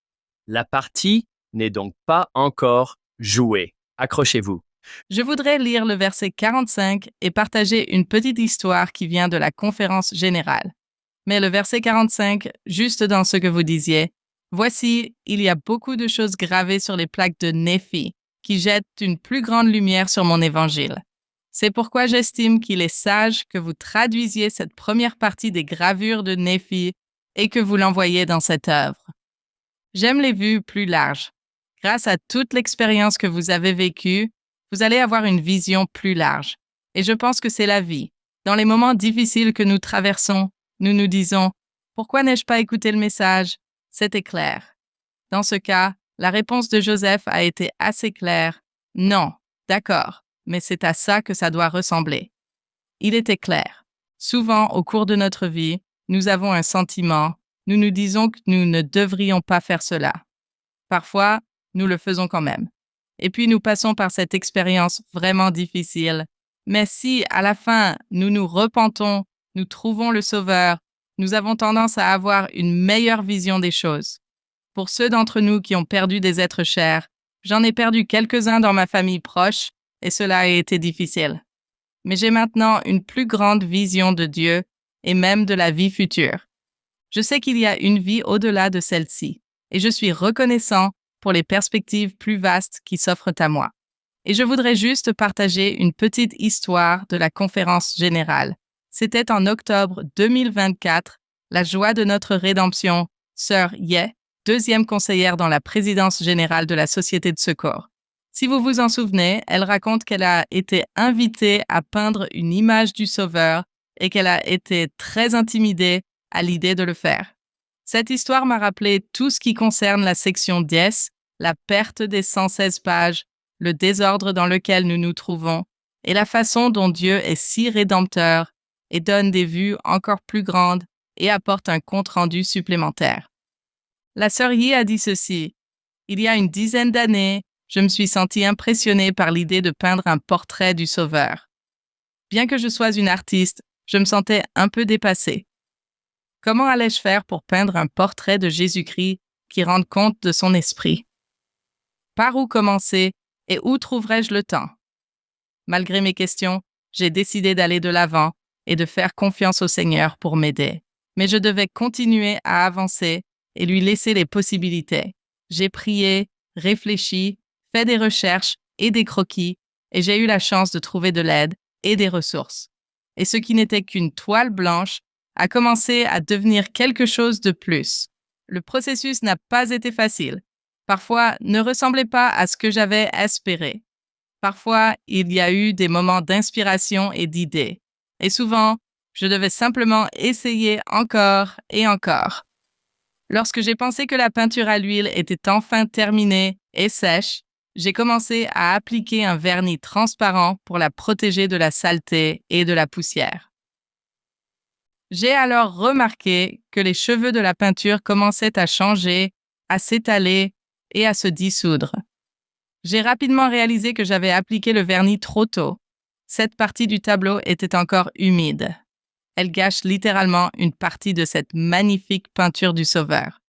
La partie n'est donc pas encore jouée. Accrochez-vous. Je voudrais lire le verset 45 et partager une petite histoire qui vient de la conférence générale. Mais le verset 45, juste dans ce que vous disiez, voici, il y a beaucoup de choses gravées sur les plaques de Néphi qui jettent une plus grande lumière sur mon évangile. C'est pourquoi j'estime qu'il est sage que vous traduisiez cette première partie des gravures de Néphi et que vous l'envoyiez dans cette œuvre. J'aime les vues plus larges. Grâce à toute l'expérience que vous avez vécue, vous allez avoir une vision plus large. Et je pense que c'est la vie. Dans les moments difficiles que nous traversons, nous nous disons « Pourquoi n'ai-je pas écouté le message ?» C'était clair. Dans ce cas, la réponse de Joseph a été assez claire. Non, d'accord, mais c'est à ça que ça doit ressembler. Il était clair. Souvent, au cours de notre vie, nous avons un sentiment, nous nous disons que nous ne devrions pas faire cela. Parfois, nous le faisons quand même. Et puis nous passons par cette expérience vraiment difficile. Mais si, à la fin, nous nous repentons, nous trouvons le Sauveur, nous avons tendance à avoir une meilleure vision des choses. Pour ceux d'entre nous qui ont perdu des êtres chers, j'en ai perdu quelques-uns dans ma famille proche et cela a été difficile. Mais j'ai maintenant une plus grande vision de Dieu et même de la vie future. Je sais qu'il y a une vie au-delà de celle-ci et je suis reconnaissant pour les perspectives plus vastes qui s'offrent à moi. Et je voudrais juste partager une petite histoire de la conférence générale. C'était en octobre 2024, la joie de notre rédemption, Sœur Ye, deuxième conseillère dans la présidence générale de la Société de secours. Si vous vous en souvenez, elle raconte qu'elle a été invitée à peindre une image du Sauveur et qu'elle a été très intimidée à l'idée de le faire. Cette histoire m'a rappelé tout ce qui concerne la section 10, la perte des 116 pages, le désordre dans lequel nous nous trouvons et la façon dont Dieu est si rédempteur et donne des vues encore plus grandes et apporte un compte-rendu supplémentaire. La sœur Yi a dit ceci. Il y a une dizaine d'années, je me suis sentie impressionnée par l'idée de peindre un portrait du Sauveur. Bien que je sois une artiste, je me sentais un peu dépassée. Comment allais-je faire pour peindre un portrait de Jésus-Christ qui rende compte de son esprit? Par où commencer et où trouverais-je le temps? Malgré mes questions, j'ai décidé d'aller de l'avant et de faire confiance au Seigneur pour m'aider. Mais je devais continuer à avancer et lui laisser les possibilités. J'ai prié, réfléchi, fait des recherches et des croquis et j'ai eu la chance de trouver de l'aide et des ressources. Et ce qui n'était qu'une toile blanche a commencé à devenir quelque chose de plus. Le processus n'a pas été facile. Parfois, ne ressemblait pas à ce que j'avais espéré. Parfois, il y a eu des moments d'inspiration et d'idées. Et souvent, je devais simplement essayer encore et encore. Lorsque j'ai pensé que la peinture à l'huile était enfin terminée et sèche, j'ai commencé à appliquer un vernis transparent pour la protéger de la saleté et de la poussière. J'ai alors remarqué que les cheveux de la peinture commençaient à changer, à s'étaler et à se dissoudre. J'ai rapidement réalisé que j'avais appliqué le vernis trop tôt. Cette partie du tableau était encore humide. Elle gâche littéralement une partie de cette magnifique peinture du Sauveur.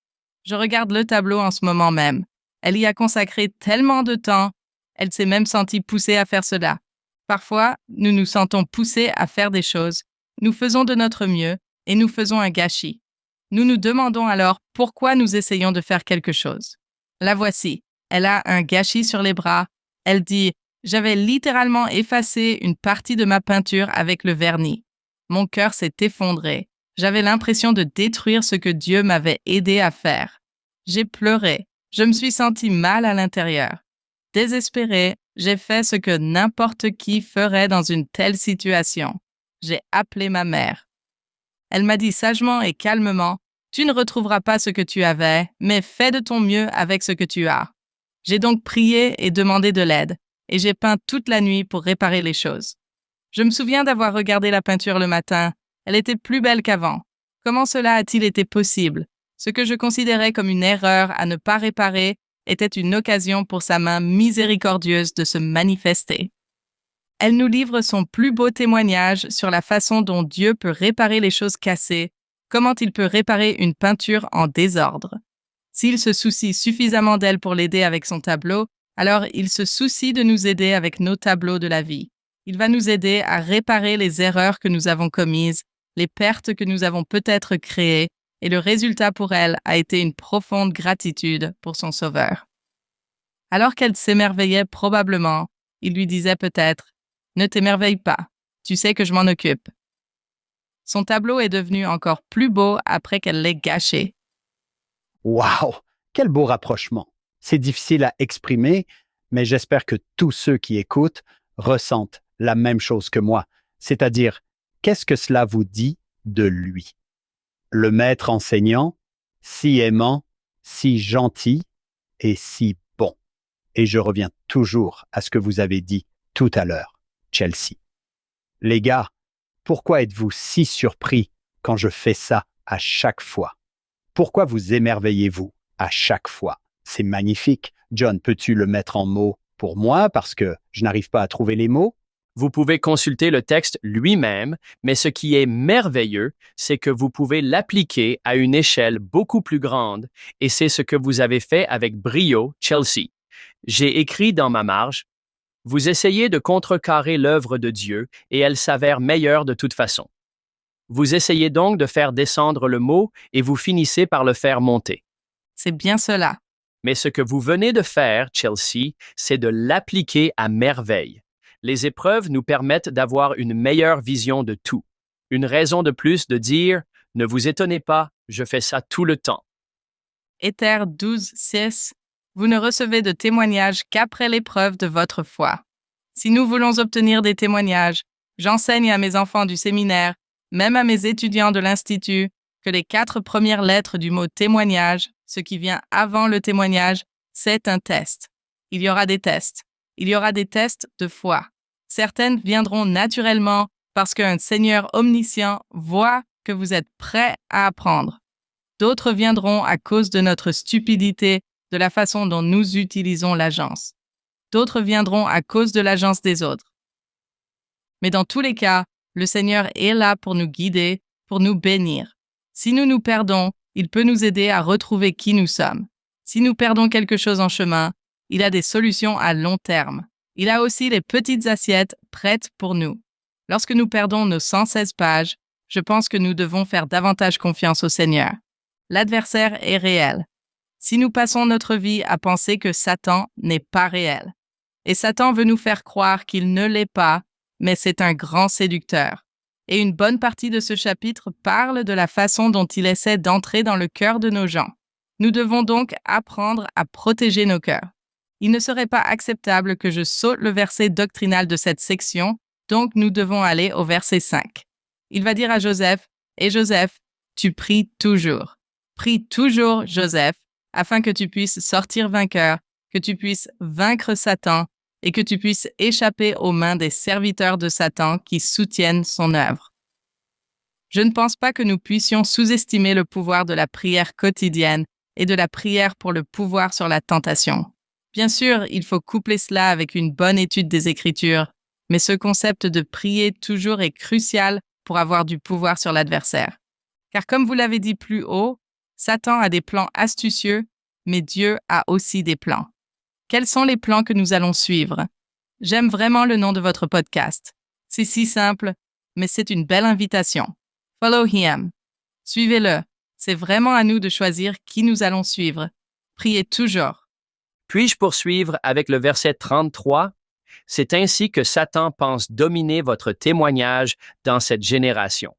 Je regarde le tableau en ce moment même. Elle y a consacré tellement de temps, elle s'est même sentie poussée à faire cela. Parfois, nous nous sentons poussés à faire des choses. Nous faisons de notre mieux et nous faisons un gâchis. Nous nous demandons alors pourquoi nous essayons de faire quelque chose. La voici. Elle a un gâchis sur les bras. Elle dit « J'avais littéralement effacé une partie de ma peinture avec le vernis. Mon cœur s'est effondré. J'avais l'impression de détruire ce que Dieu m'avait aidé à faire. J'ai pleuré. Je me suis senti mal à l'intérieur. Désespéré, j'ai fait ce que n'importe qui ferait dans une telle situation. J'ai appelé ma mère. Elle m'a dit sagement et calmement, « Tu ne retrouveras pas ce que tu avais, mais fais de ton mieux avec ce que tu as. » J'ai donc prié et demandé de l'aide, et j'ai peint toute la nuit pour réparer les choses. Je me souviens d'avoir regardé la peinture le matin. Elle était plus belle qu'avant. Comment cela a-t-il été possible? Ce que je considérais comme une erreur à ne pas réparer était une occasion pour sa main miséricordieuse de se manifester. Elle nous livre son plus beau témoignage sur la façon dont Dieu peut réparer les choses cassées, comment il peut réparer une peinture en désordre. S'il se soucie suffisamment d'elle pour l'aider avec son tableau, alors il se soucie de nous aider avec nos tableaux de la vie. Il va nous aider à réparer les erreurs que nous avons commises, les pertes que nous avons peut-être créées, et le résultat pour elle a été une profonde gratitude pour son Sauveur. Alors qu'elle s'émerveillait probablement, il lui disait peut-être « Ne t'émerveille pas, tu sais que je m'en occupe. » Son tableau est devenu encore plus beau après qu'elle l'ait gâché. Waouh! Quel beau rapprochement! C'est difficile à exprimer, mais j'espère que tous ceux qui écoutent ressentent la même chose que moi, c'est-à-dire, qu'est-ce que cela vous dit de lui? Le maître enseignant, si aimant, si gentil et si bon. Et je reviens toujours à ce que vous avez dit tout à l'heure, Chelsea. Les gars, pourquoi êtes-vous si surpris quand je fais ça à chaque fois? Pourquoi vous émerveillez-vous à chaque fois? C'est magnifique. John, peux-tu le mettre en mots pour moi parce que je n'arrive pas à trouver les mots? Vous pouvez consulter le texte lui-même, mais ce qui est merveilleux, c'est que vous pouvez l'appliquer à une échelle beaucoup plus grande, et c'est ce que vous avez fait avec brio, Chelsea. J'ai écrit dans ma marge, « Vous essayez de contrecarrer l'œuvre de Dieu, et elle s'avère meilleure de toute façon. Vous essayez donc de faire descendre le mot, et vous finissez par le faire monter. C'est bien cela. Mais ce que vous venez de faire, Chelsea, c'est de l'appliquer à merveille. Les épreuves nous permettent d'avoir une meilleure vision de tout. Une raison de plus de dire « Ne vous étonnez pas, je fais ça tout le temps. » Éthers 12:6, vous ne recevez de témoignages qu'après l'épreuve de votre foi. Si nous voulons obtenir des témoignages, j'enseigne à mes enfants du séminaire, même à mes étudiants de l'Institut, que les 4 premières lettres du mot témoignage, ce qui vient avant le témoignage, c'est un test. Il y aura des tests. Il y aura des tests de foi. Certaines viendront naturellement parce qu'un Seigneur omniscient voit que vous êtes prêts à apprendre. D'autres viendront à cause de notre stupidité, de la façon dont nous utilisons l'agence. D'autres viendront à cause de l'agence des autres. Mais dans tous les cas, le Seigneur est là pour nous guider, pour nous bénir. Si nous nous perdons, il peut nous aider à retrouver qui nous sommes. Si nous perdons quelque chose en chemin, il a des solutions à long terme. Il a aussi les petites assiettes prêtes pour nous. Lorsque nous perdons nos 116 pages, je pense que nous devons faire davantage confiance au Seigneur. L'adversaire est réel. Si nous passons notre vie à penser que Satan n'est pas réel, et Satan veut nous faire croire qu'il ne l'est pas, mais c'est un grand séducteur. Et une bonne partie de ce chapitre parle de la façon dont il essaie d'entrer dans le cœur de nos gens. Nous devons donc apprendre à protéger nos cœurs. Il ne serait pas acceptable que je saute le verset doctrinal de cette section, donc nous devons aller au verset 5. Il va dire à Joseph, « Et Joseph, tu pries toujours. Prie toujours, Joseph, afin que tu puisses sortir vainqueur, que tu puisses vaincre Satan et que tu puisses échapper aux mains des serviteurs de Satan qui soutiennent son œuvre. » Je ne pense pas que nous puissions sous-estimer le pouvoir de la prière quotidienne et de la prière pour le pouvoir sur la tentation. Bien sûr, il faut coupler cela avec une bonne étude des Écritures, mais ce concept de prier toujours est crucial pour avoir du pouvoir sur l'adversaire. Car comme vous l'avez dit plus haut, Satan a des plans astucieux, mais Dieu a aussi des plans. Quels sont les plans que nous allons suivre? J'aime vraiment le nom de votre podcast. C'est si simple, mais c'est une belle invitation. Follow him. Suivez-le. C'est vraiment à nous de choisir qui nous allons suivre. Priez toujours. Puis-je poursuivre avec le verset 33? C'est ainsi que Satan pense dominer votre témoignage dans cette génération.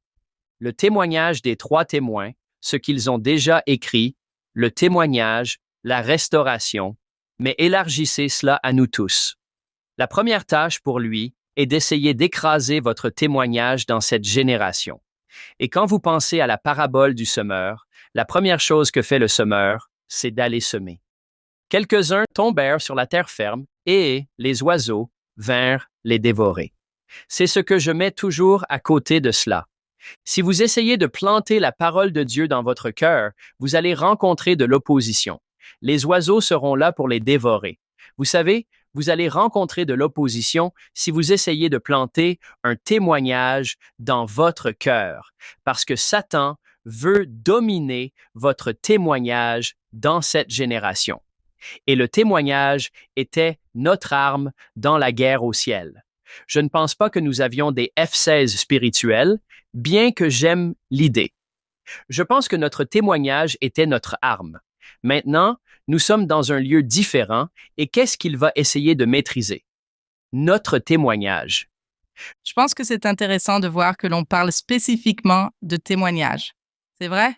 Le témoignage des 3 témoins, ce qu'ils ont déjà écrit, le témoignage, la restauration, mais élargissez cela à nous tous. La première tâche pour lui est d'essayer d'écraser votre témoignage dans cette génération. Et quand vous pensez à la parabole du semeur, la première chose que fait le semeur, c'est d'aller semer. Quelques-uns tombèrent sur la terre ferme et les oiseaux vinrent les dévorer. C'est ce que je mets toujours à côté de cela. Si vous essayez de planter la parole de Dieu dans votre cœur, vous allez rencontrer de l'opposition. Les oiseaux seront là pour les dévorer. Vous savez, vous allez rencontrer de l'opposition si vous essayez de planter un témoignage dans votre cœur, parce que Satan veut dominer votre témoignage dans cette génération. Et le témoignage était notre arme dans la guerre au ciel. Je ne pense pas que nous avions des F-16 spirituels, bien que j'aime l'idée. Je pense que notre témoignage était notre arme. Maintenant, nous sommes dans un lieu différent et qu'est-ce qu'il va essayer de maîtriser? Notre témoignage. Je pense que c'est intéressant de voir que l'on parle spécifiquement de témoignage. C'est vrai?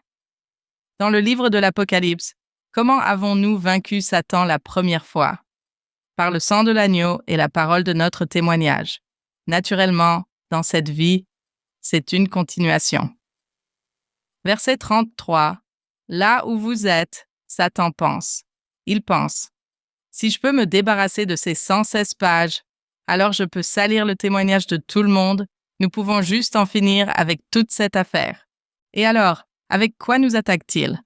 Dans le livre de l'Apocalypse, comment avons-nous vaincu Satan la première fois? Par le sang de l'agneau et la parole de notre témoignage. Naturellement, dans cette vie, c'est une continuation. Verset 33. Là où vous êtes, Satan pense. Il pense. Si je peux me débarrasser de ces 116 pages, alors je peux salir le témoignage de tout le monde. Nous pouvons juste en finir avec toute cette affaire. Et alors, avec quoi nous attaque-t-il?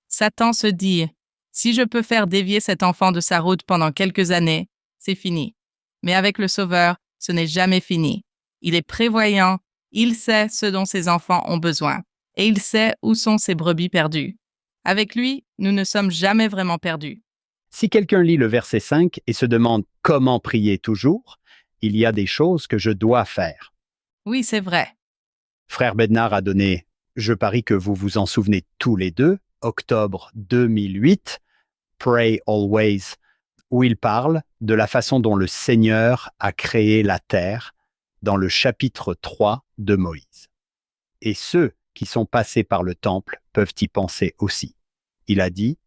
Satan se dit, si je peux faire dévier cet enfant de sa route pendant quelques années, c'est fini. Mais avec le Sauveur, ce n'est jamais fini. Il est prévoyant, il sait ce dont ses enfants ont besoin, et il sait où sont ses brebis perdues. Avec lui, nous ne sommes jamais vraiment perdus. Si quelqu'un lit le verset 5 et se demande comment prier toujours, il y a des choses que je dois faire. Oui, c'est vrai. Frère Bednar a donné, je parie que vous vous en souvenez tous les deux, octobre 2008, Pray Always, où il parle de la façon dont le Seigneur a créé la terre dans le chapitre 3 de Moïse. Et ceux qui sont passés par le temple peuvent y penser aussi. Il a dit,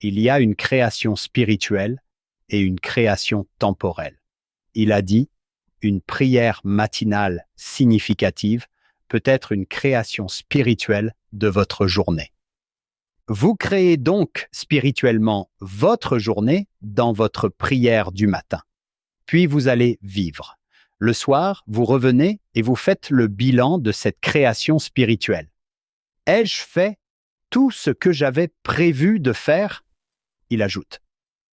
il y a une création spirituelle et une création temporelle. Il a dit, une prière matinale significative peut être une création spirituelle de votre journée. Vous créez donc spirituellement votre journée dans votre prière du matin. Puis vous allez vivre. Le soir, vous revenez et vous faites le bilan de cette création spirituelle. Ai-je fait tout ce que j'avais prévu de faire? Il ajoute.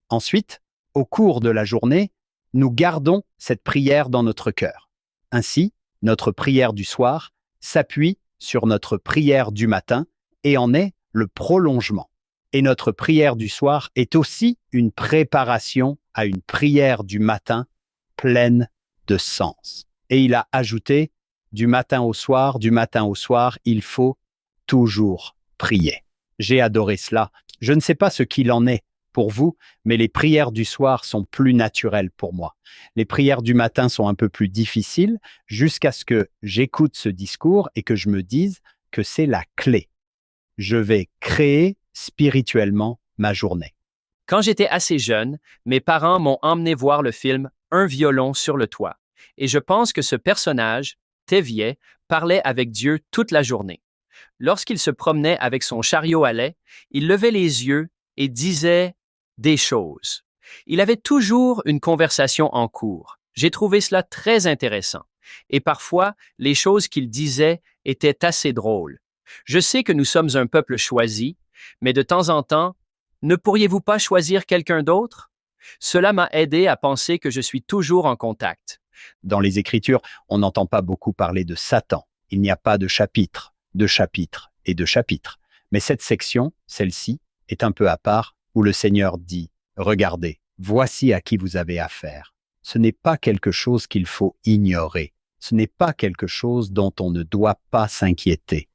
Ensuite, au cours de la journée, nous gardons cette prière dans notre cœur. Ainsi, notre prière du soir s'appuie sur notre prière du matin et en est le prolongement. Et notre prière du soir est aussi une préparation à une prière du matin pleine de sens. Et il a ajouté, du matin au soir, il faut toujours prier. J'ai adoré cela. Je ne sais pas ce qu'il en est pour vous, mais les prières du soir sont plus naturelles pour moi. Les prières du matin sont un peu plus difficiles jusqu'à ce que j'écoute ce discours et que je me dise que c'est la clé. Je vais créer spirituellement ma journée. Quand j'étais assez jeune, mes parents m'ont emmené voir le film Un violon sur le toit. Et je pense que ce personnage, Tevier, parlait avec Dieu toute la journée. Lorsqu'il se promenait avec son chariot à lait, il levait les yeux et disait des choses. Il avait toujours une conversation en cours. J'ai trouvé cela très intéressant. Et parfois, les choses qu'il disait étaient assez drôles. Je sais que nous sommes un peuple choisi, mais de temps en temps, ne pourriez-vous pas choisir quelqu'un d'autre? Cela m'a aidé à penser que je suis toujours en contact. Dans les Écritures, on n'entend pas beaucoup parler de Satan. Il n'y a pas de chapitre et de chapitres. Mais cette section, celle-ci, est un peu à part, où le Seigneur dit « Regardez, voici à qui vous avez affaire. » Ce n'est pas quelque chose qu'il faut ignorer. Ce n'est pas quelque chose dont on ne doit pas s'inquiéter.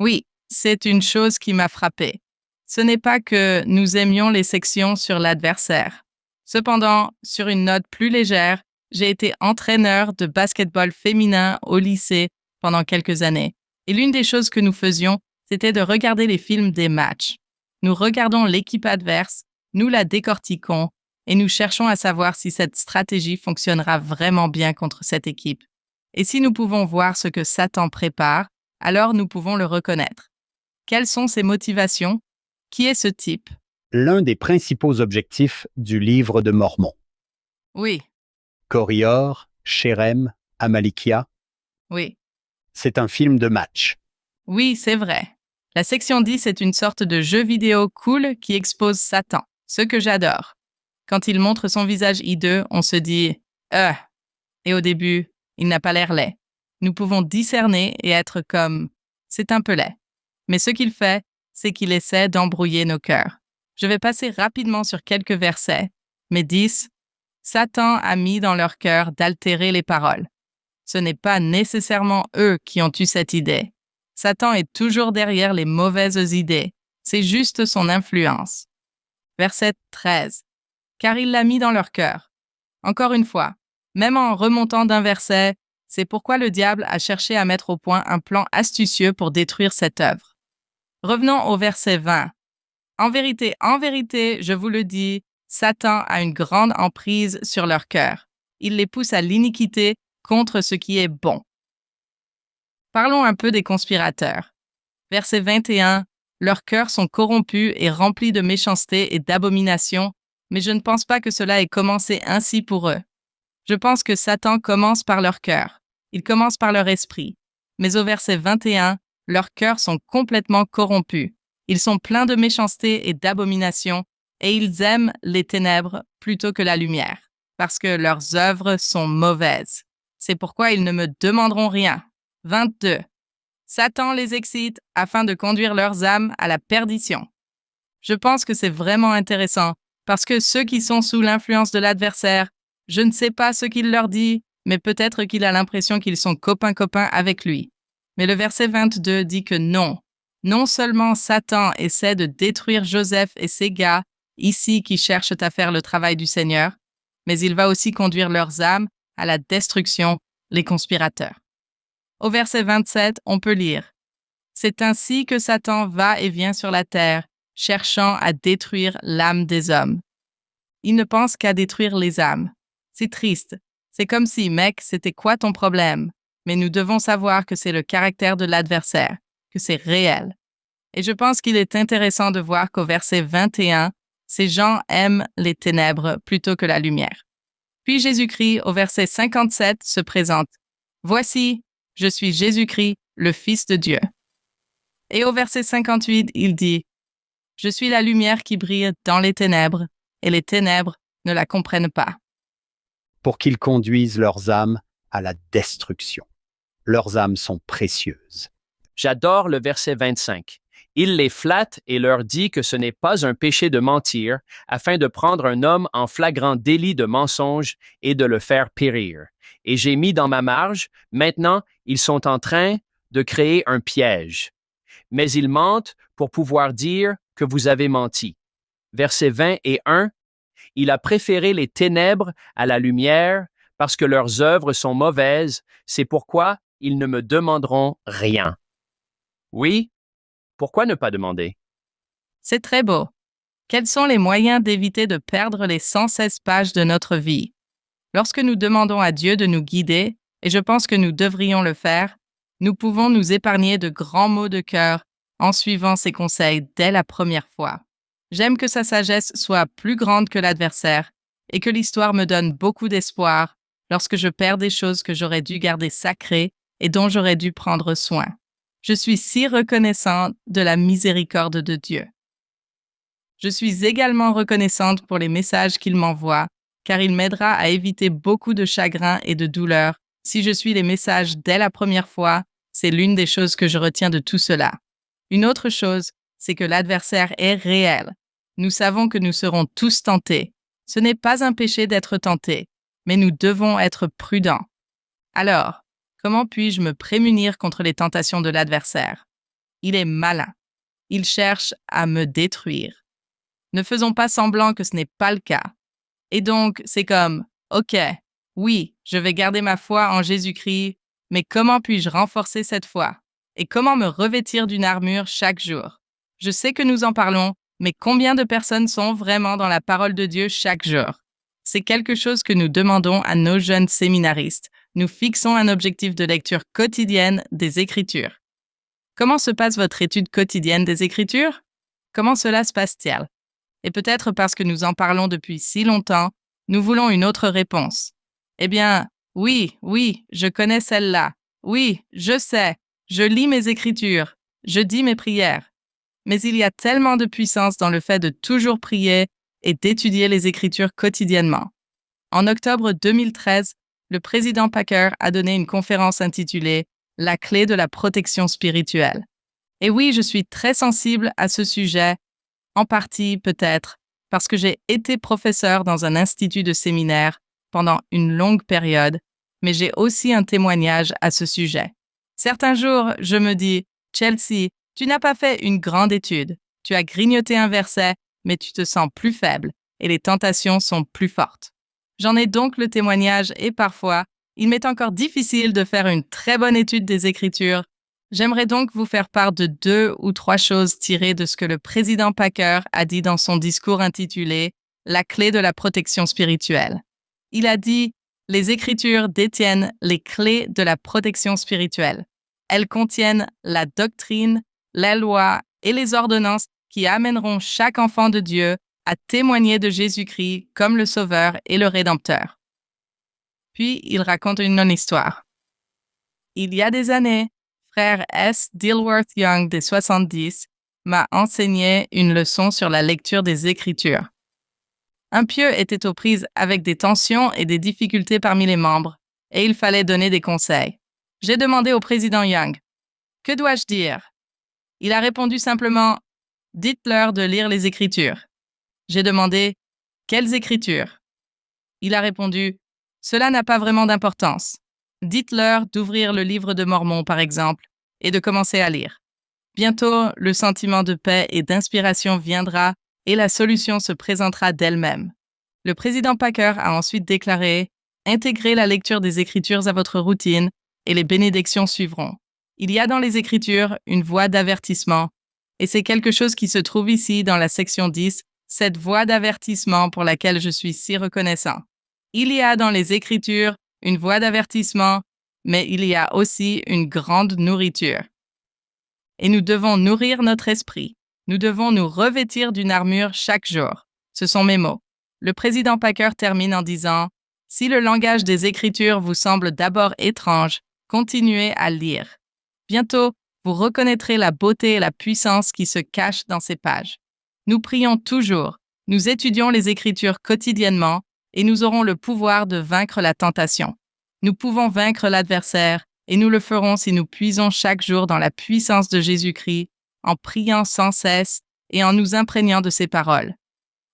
Oui, c'est une chose qui m'a frappée. Ce n'est pas que nous aimions les sections sur l'adversaire. Cependant, sur une note plus légère, j'ai été entraîneur de basketball féminin au lycée pendant quelques années. Et l'une des choses que nous faisions, c'était de regarder les films des matchs. Nous regardons l'équipe adverse, nous la décortiquons et nous cherchons à savoir si cette stratégie fonctionnera vraiment bien contre cette équipe. Et si nous pouvons voir ce que Satan prépare, alors nous pouvons le reconnaître. Quelles sont ses motivations? Qui est ce type? L'un des principaux objectifs du livre de Mormon. Oui, Corior, Shérem, Amalikia, oui. c'est un film de match. Oui, c'est vrai. La section 10 est une sorte de jeu vidéo cool qui expose Satan, ce que j'adore. Quand il montre son visage hideux, on se dit « Et au début, il n'a pas l'air laid. Nous pouvons discerner et être comme « c'est un peu laid ». Mais ce qu'il fait, c'est qu'il essaie d'embrouiller nos cœurs. Je vais passer rapidement sur quelques versets, mais 10, Satan a mis dans leur cœur d'altérer les paroles. Ce n'est pas nécessairement eux qui ont eu cette idée. Satan est toujours derrière les mauvaises idées. C'est juste son influence. Verset 13. Car il l'a mis dans leur cœur. Encore une fois, même en remontant d'un verset, c'est pourquoi le diable a cherché à mettre au point un plan astucieux pour détruire cette œuvre. Revenons au verset 20. En vérité, je vous le dis, Satan a une grande emprise sur leur cœur. Il les pousse à l'iniquité contre ce qui est bon. Parlons un peu des conspirateurs. Verset 21. Leurs cœurs sont corrompus et remplis de méchanceté et d'abomination, mais je ne pense pas que cela ait commencé ainsi pour eux. Je pense que Satan commence par leur cœur. Il commence par leur esprit. Mais au verset 21, leurs cœurs sont complètement corrompus. Ils sont pleins de méchanceté et d'abomination, et ils aiment les ténèbres plutôt que la lumière, parce que leurs œuvres sont mauvaises. C'est pourquoi ils ne me demanderont rien. 22. Satan les excite afin de conduire leurs âmes à la perdition. Je pense que c'est vraiment intéressant, parce que ceux qui sont sous l'influence de l'adversaire, je ne sais pas ce qu'il leur dit, mais peut-être qu'il a l'impression qu'ils sont copains-copains avec lui. Mais le verset 22 dit que non. Non seulement Satan essaie de détruire Joseph et ses gars, ici qui cherchent à faire le travail du Seigneur, mais il va aussi conduire leurs âmes à la destruction, les conspirateurs. Au verset 27, on peut lire « C'est ainsi que Satan va et vient sur la terre, cherchant à détruire l'âme des hommes. » Il ne pense qu'à détruire les âmes. C'est triste. C'est comme si, mec, c'était quoi ton problème? Mais nous devons savoir que c'est le caractère de l'adversaire, que c'est réel. Et je pense qu'il est intéressant de voir qu'au verset 21, ces gens aiment les ténèbres plutôt que la lumière. Puis Jésus-Christ, au verset 57, se présente. « Voici, je suis Jésus-Christ, le Fils de Dieu. » Et au verset 58, il dit « Je suis la lumière qui brille dans les ténèbres, et les ténèbres ne la comprennent pas. » Pour qu'ils conduisent leurs âmes à la destruction. Leurs âmes sont précieuses. J'adore le verset 25. Il les flatte et leur dit que ce n'est pas un péché de mentir, afin de prendre un homme en flagrant délit de mensonge et de le faire périr. Et j'ai mis dans ma marge, maintenant, ils sont en train de créer un piège. Mais ils mentent pour pouvoir dire que vous avez menti. Versets 20 et 1. Il a préféré les ténèbres à la lumière parce que leurs œuvres sont mauvaises, c'est pourquoi ils ne me demanderont rien. Oui, pourquoi ne pas demander? C'est très beau. Quels sont les moyens d'éviter de perdre les 116 pages de notre vie? Lorsque nous demandons à Dieu de nous guider, et je pense que nous devrions le faire, nous pouvons nous épargner de grands maux de cœur en suivant ses conseils dès la première fois. J'aime que sa sagesse soit plus grande que l'adversaire et que l'histoire me donne beaucoup d'espoir lorsque je perds des choses que j'aurais dû garder sacrées et dont j'aurais dû prendre soin. Je suis si reconnaissante de la miséricorde de Dieu. Je suis également reconnaissante pour les messages qu'il m'envoie, car il m'aidera à éviter beaucoup de chagrin et de douleur. Si je suis les messages dès la première fois, c'est l'une des choses que je retiens de tout cela. Une autre chose, c'est que l'adversaire est réel. Nous savons que nous serons tous tentés. Ce n'est pas un péché d'être tenté, mais nous devons être prudents. Alors, comment puis-je me prémunir contre les tentations de l'adversaire? Il est malin. Il cherche à me détruire. Ne faisons pas semblant que ce n'est pas le cas. Et donc, c'est comme, OK, oui, je vais garder ma foi en Jésus-Christ, mais comment puis-je renforcer cette foi? Et comment me revêtir d'une armure chaque jour? Je sais que nous en parlons, mais combien de personnes sont vraiment dans la parole de Dieu chaque jour? C'est quelque chose que nous demandons à nos jeunes séminaristes. Nous fixons un objectif de lecture quotidienne des Écritures. Comment se passe votre étude quotidienne des Écritures? Comment cela se passe-t-il? Et peut-être parce que nous en parlons depuis si longtemps, nous voulons une autre réponse. Eh bien, oui, je connais celle-là. Oui, je sais. Je lis mes Écritures. Je dis mes prières. Mais il y a tellement de puissance dans le fait de toujours prier et d'étudier les Écritures quotidiennement. En octobre 2013, le président Packer a donné une conférence intitulée « La clé de la protection spirituelle ». Et oui, je suis très sensible à ce sujet, en partie peut-être parce que j'ai été professeur dans un institut de séminaire pendant une longue période, mais j'ai aussi un témoignage à ce sujet. Certains jours, je me dis « Chelsea, tu n'as pas fait une grande étude. Tu as grignoté un verset, mais tu te sens plus faible et les tentations sont plus fortes. » J'en ai donc le témoignage et parfois, il m'est encore difficile de faire une très bonne étude des Écritures. J'aimerais donc vous faire part de 2 ou 3 choses tirées de ce que le président Packer a dit dans son discours intitulé « La clé de la protection spirituelle ». Il a dit « Les Écritures détiennent les clés de la protection spirituelle. Elles contiennent la doctrine, les lois et les ordonnances qui amèneront chaque enfant de Dieu à témoigner de Jésus-Christ comme le Sauveur et le Rédempteur. » Puis, il raconte une non-histoire. Il y a des années, frère S. Dilworth Young des 70 m'a enseigné une leçon sur la lecture des Écritures. Un pieux était aux prises avec des tensions et des difficultés parmi les membres, et il fallait donner des conseils. J'ai demandé au président Young, « Que dois-je dire? » Il a répondu simplement, « Dites-leur de lire les Écritures. » J'ai demandé, « Quelles Écritures? » Il a répondu, « Cela n'a pas vraiment d'importance. Dites-leur d'ouvrir le livre de Mormon, par exemple, et de commencer à lire. Bientôt, le sentiment de paix et d'inspiration viendra et la solution se présentera d'elle-même. » Le président Packer a ensuite déclaré, « Intégrez la lecture des Écritures à votre routine et les bénédictions suivront. Il y a dans les Écritures une voix d'avertissement, et c'est quelque chose qui se trouve ici dans la section 10, cette voix d'avertissement pour laquelle je suis si reconnaissant. Il y a dans les Écritures une voix d'avertissement, mais il y a aussi une grande nourriture. Et nous devons nourrir notre esprit. Nous devons nous revêtir d'une armure chaque jour. » Ce sont mes mots. Le président Packer termine en disant « Si le langage des Écritures vous semble d'abord étrange, continuez à lire. Bientôt, vous reconnaîtrez la beauté et la puissance qui se cachent dans ces pages. Nous prions toujours, nous étudions les Écritures quotidiennement et nous aurons le pouvoir de vaincre la tentation. Nous pouvons vaincre l'adversaire et nous le ferons si nous puisons chaque jour dans la puissance de Jésus-Christ, en priant sans cesse et en nous imprégnant de ses paroles.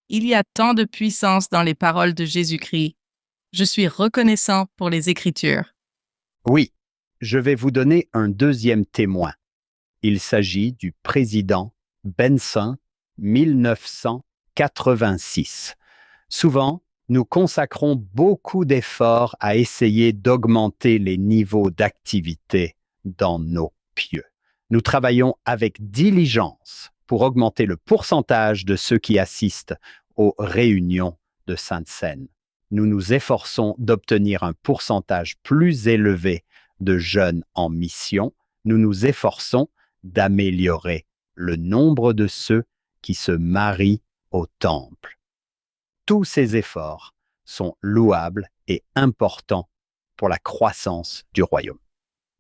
Il y a tant de puissance dans les paroles de Jésus-Christ. Je suis reconnaissant pour les Écritures. Oui, je vais vous donner un deuxième témoin. Il s'agit du président Benson, 1986. Souvent, nous consacrons beaucoup d'efforts à essayer d'augmenter les niveaux d'activité dans nos pieux. Nous travaillons avec diligence pour augmenter le pourcentage de ceux qui assistent aux réunions de Sainte-Seine. Nous nous efforçons d'obtenir un pourcentage plus élevé de jeunes en mission. Nous nous efforçons d'améliorer le nombre de ceux qui se marient au temple. Tous ces efforts sont louables et importants pour la croissance du royaume.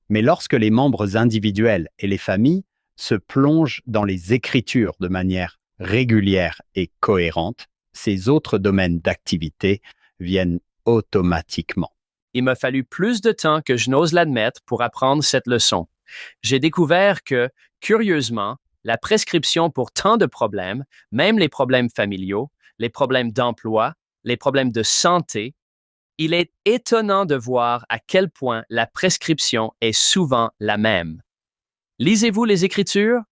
Mais lorsque les membres individuels et les familles se plongent dans les Écritures de manière régulière et cohérente, ces autres domaines d'activité viennent automatiquement. Il m'a fallu plus de temps que je n'ose l'admettre pour apprendre cette leçon. J'ai découvert que, curieusement, la prescription pour tant de problèmes, même les problèmes familiaux, les problèmes d'emploi, les problèmes de santé, il est étonnant de voir à quel point la prescription est souvent la même. Lisez-vous les Écritures?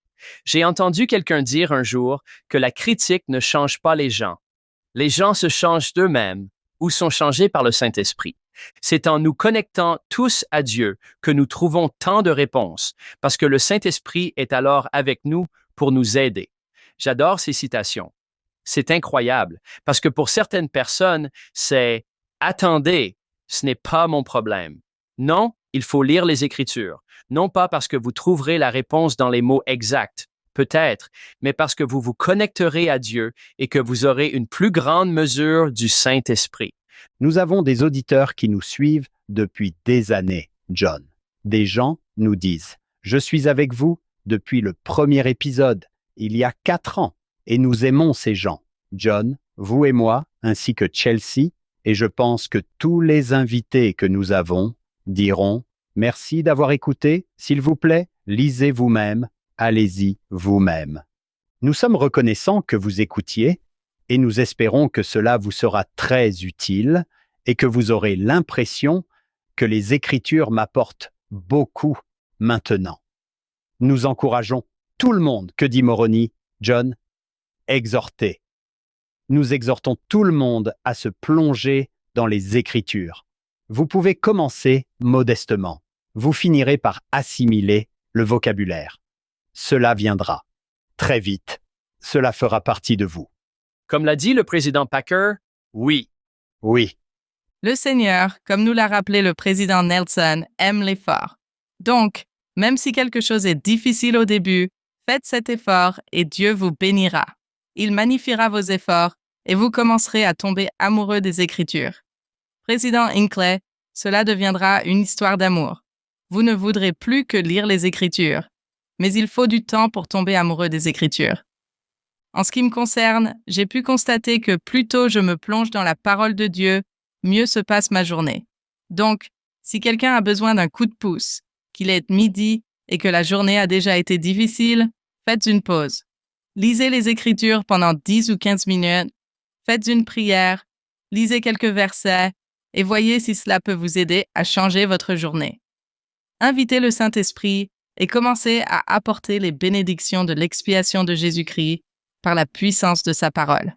J'ai entendu quelqu'un dire un jour que la critique ne change pas les gens. Les gens se changent d'eux-mêmes ou sont changés par le Saint-Esprit. C'est en nous connectant tous à Dieu que nous trouvons tant de réponses, parce que le Saint-Esprit est alors avec nous pour nous aider. J'adore ces citations. C'est incroyable, parce que pour certaines personnes, c'est « Attendez, ce n'est pas mon problème ». Non, il faut lire les Écritures, non pas parce que vous trouverez la réponse dans les mots exacts, peut-être, mais parce que vous vous connecterez à Dieu et que vous aurez une plus grande mesure du Saint-Esprit. Nous avons des auditeurs qui nous suivent depuis des années, John. Des gens nous disent « Je suis avec vous depuis le premier épisode, il y a 4 ans, et nous aimons ces gens. John, vous et moi, ainsi que Chelsea, et je pense que tous les invités que nous avons diront « Merci d'avoir écouté, s'il vous plaît, lisez vous-même, allez-y vous-même. » Nous sommes reconnaissants que vous écoutiez et nous espérons que cela vous sera très utile et que vous aurez l'impression que les Écritures m'apportent beaucoup maintenant. Nous encourageons tout le monde, que dit Moroni, John, exhortez. Nous exhortons tout le monde à se plonger dans les Écritures. Vous pouvez commencer modestement. Vous finirez par assimiler le vocabulaire. Cela viendra. Très vite, cela fera partie de vous. Comme l'a dit le président Packer, oui. Oui, Le Seigneur, comme nous l'a rappelé le président Nelson, aime l'effort. Donc, même si quelque chose est difficile au début, faites cet effort et Dieu vous bénira. Il magnifiera vos efforts et vous commencerez à tomber amoureux des Écritures. Président Hinckley, cela deviendra une histoire d'amour. Vous ne voudrez plus que lire les Écritures, mais il faut du temps pour tomber amoureux des Écritures. En ce qui me concerne, j'ai pu constater que plus tôt je me plonge dans la parole de Dieu, mieux se passe ma journée. Donc, si quelqu'un a besoin d'un coup de pouce, qu'il est midi et que la journée a déjà été difficile, faites une pause. Lisez les Écritures pendant 10 ou 15 minutes, faites une prière, lisez quelques versets et voyez si cela peut vous aider à changer votre journée. Invitez le Saint-Esprit et commencez à apporter les bénédictions de l'expiation de Jésus-Christ par la puissance de sa parole.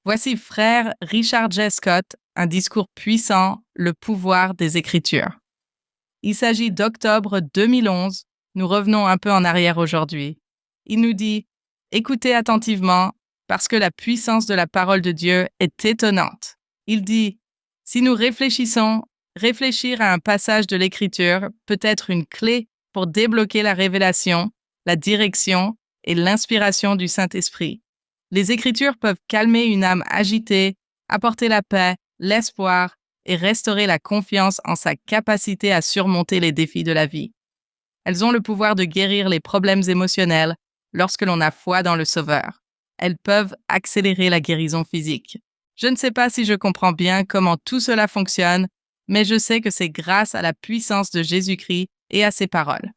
Voici frère Richard J. Scott, un discours puissant, le pouvoir des Écritures. Il s'agit d'octobre 2011, nous revenons un peu en arrière aujourd'hui. Il nous dit « Écoutez attentivement, parce que la puissance de la parole de Dieu est étonnante. » Il dit « Si nous réfléchissons, réfléchir à un passage de l'Écriture peut être une clé pour débloquer la révélation, la direction et l'inspiration du Saint-Esprit. Les Écritures peuvent calmer une âme agitée, apporter la paix, l'espoir et restaurer la confiance en sa capacité à surmonter les défis de la vie. Elles ont le pouvoir de guérir les problèmes émotionnels lorsque l'on a foi dans le Sauveur. Elles peuvent accélérer la guérison physique. Je ne sais pas si je comprends bien comment tout cela fonctionne, mais je sais que c'est grâce à la puissance de Jésus-Christ et à ses paroles.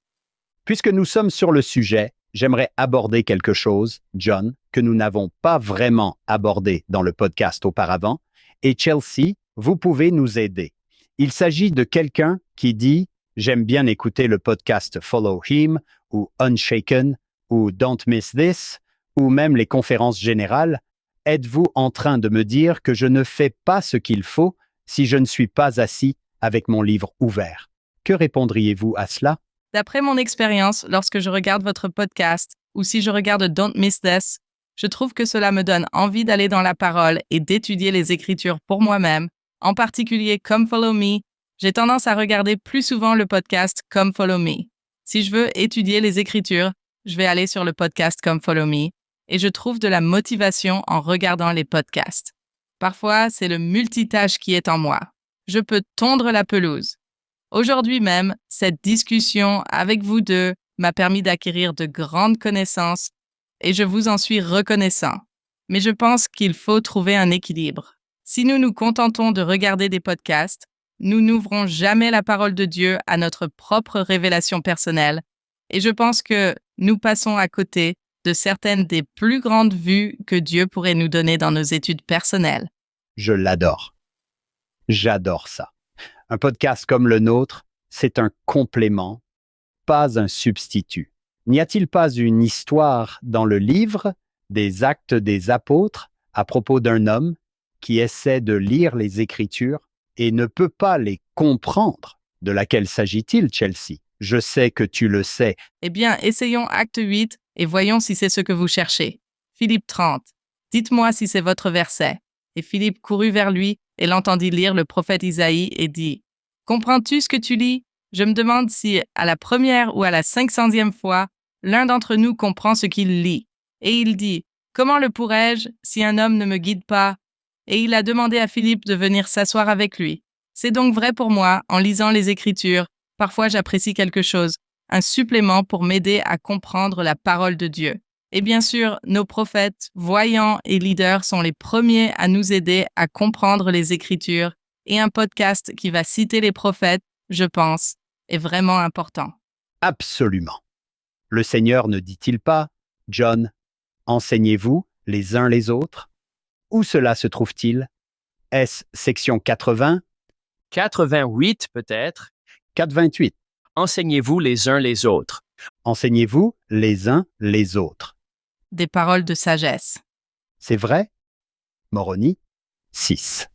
puisque nous sommes sur le sujet, j'aimerais aborder quelque chose, John, que nous n'avons pas vraiment abordé dans le podcast auparavant, et Chelsea, vous pouvez nous aider. Il s'agit de quelqu'un qui dit « J'aime bien écouter le podcast Follow Him » ou « Unshaken » ou « Don't Miss This » ou même les conférences générales. Êtes-vous en train de me dire que je ne fais pas ce qu'il faut si je ne suis pas assis avec mon livre ouvert? Que répondriez-vous à cela? D'après mon expérience, lorsque je regarde votre podcast ou si je regarde Don't Miss This, je trouve que cela me donne envie d'aller dans la parole et d'étudier les Écritures pour moi-même, en particulier Come Follow Me. J'ai tendance à regarder plus souvent le podcast Come Follow Me. Si je veux étudier les Écritures, je vais aller sur le podcast Come Follow Me et je trouve de la motivation en regardant les podcasts. Parfois, c'est le multitâche qui est en moi. Je peux tondre la pelouse. Aujourd'hui même, cette discussion avec vous deux m'a permis d'acquérir de grandes connaissances et je vous en suis reconnaissant. Mais je pense qu'il faut trouver un équilibre. Si nous nous contentons de regarder des podcasts, nous n'ouvrons jamais la parole de Dieu à notre propre révélation personnelle et je pense que nous passons à côté de certaines des plus grandes vues que Dieu pourrait nous donner dans nos études personnelles. Je l'adore. J'adore ça. Un podcast comme le nôtre, c'est un complément, pas un substitut. N'y a-t-il pas une histoire dans le livre des Actes des Apôtres à propos d'un homme qui essaie de lire les Écritures et ne peut pas les comprendre. De laquelle s'agit-il, Chelsea? Je sais que tu le sais. Eh bien, essayons Acte 8 et voyons si c'est ce que vous cherchez. Philippe 30. Dites-moi si c'est votre verset. Et Philippe courut vers lui et l'entendit lire le prophète Isaïe et dit, « Comprends-tu ce que tu lis? Je me demande si, à la première ou à la 500e fois, l'un d'entre nous comprend ce qu'il lit. » Et il dit, « Comment le pourrais-je si un homme ne me guide pas? » Et il a demandé à Philippe de venir s'asseoir avec lui. C'est donc vrai pour moi, en lisant les Écritures, parfois j'apprécie quelque chose, un supplément pour m'aider à comprendre la parole de Dieu. Et bien sûr, nos prophètes, voyants et leaders sont les premiers à nous aider à comprendre les Écritures, et un podcast qui va citer les prophètes, je pense, est vraiment important. Absolument. Le Seigneur ne dit-il pas, « John, enseignez-vous les uns les autres » Où cela se trouve-t-il? Est-ce section 80? 88 peut-être. 428. Enseignez-vous les uns les autres. Enseignez-vous les uns les autres. Des paroles de sagesse. C'est vrai? Moroni 6.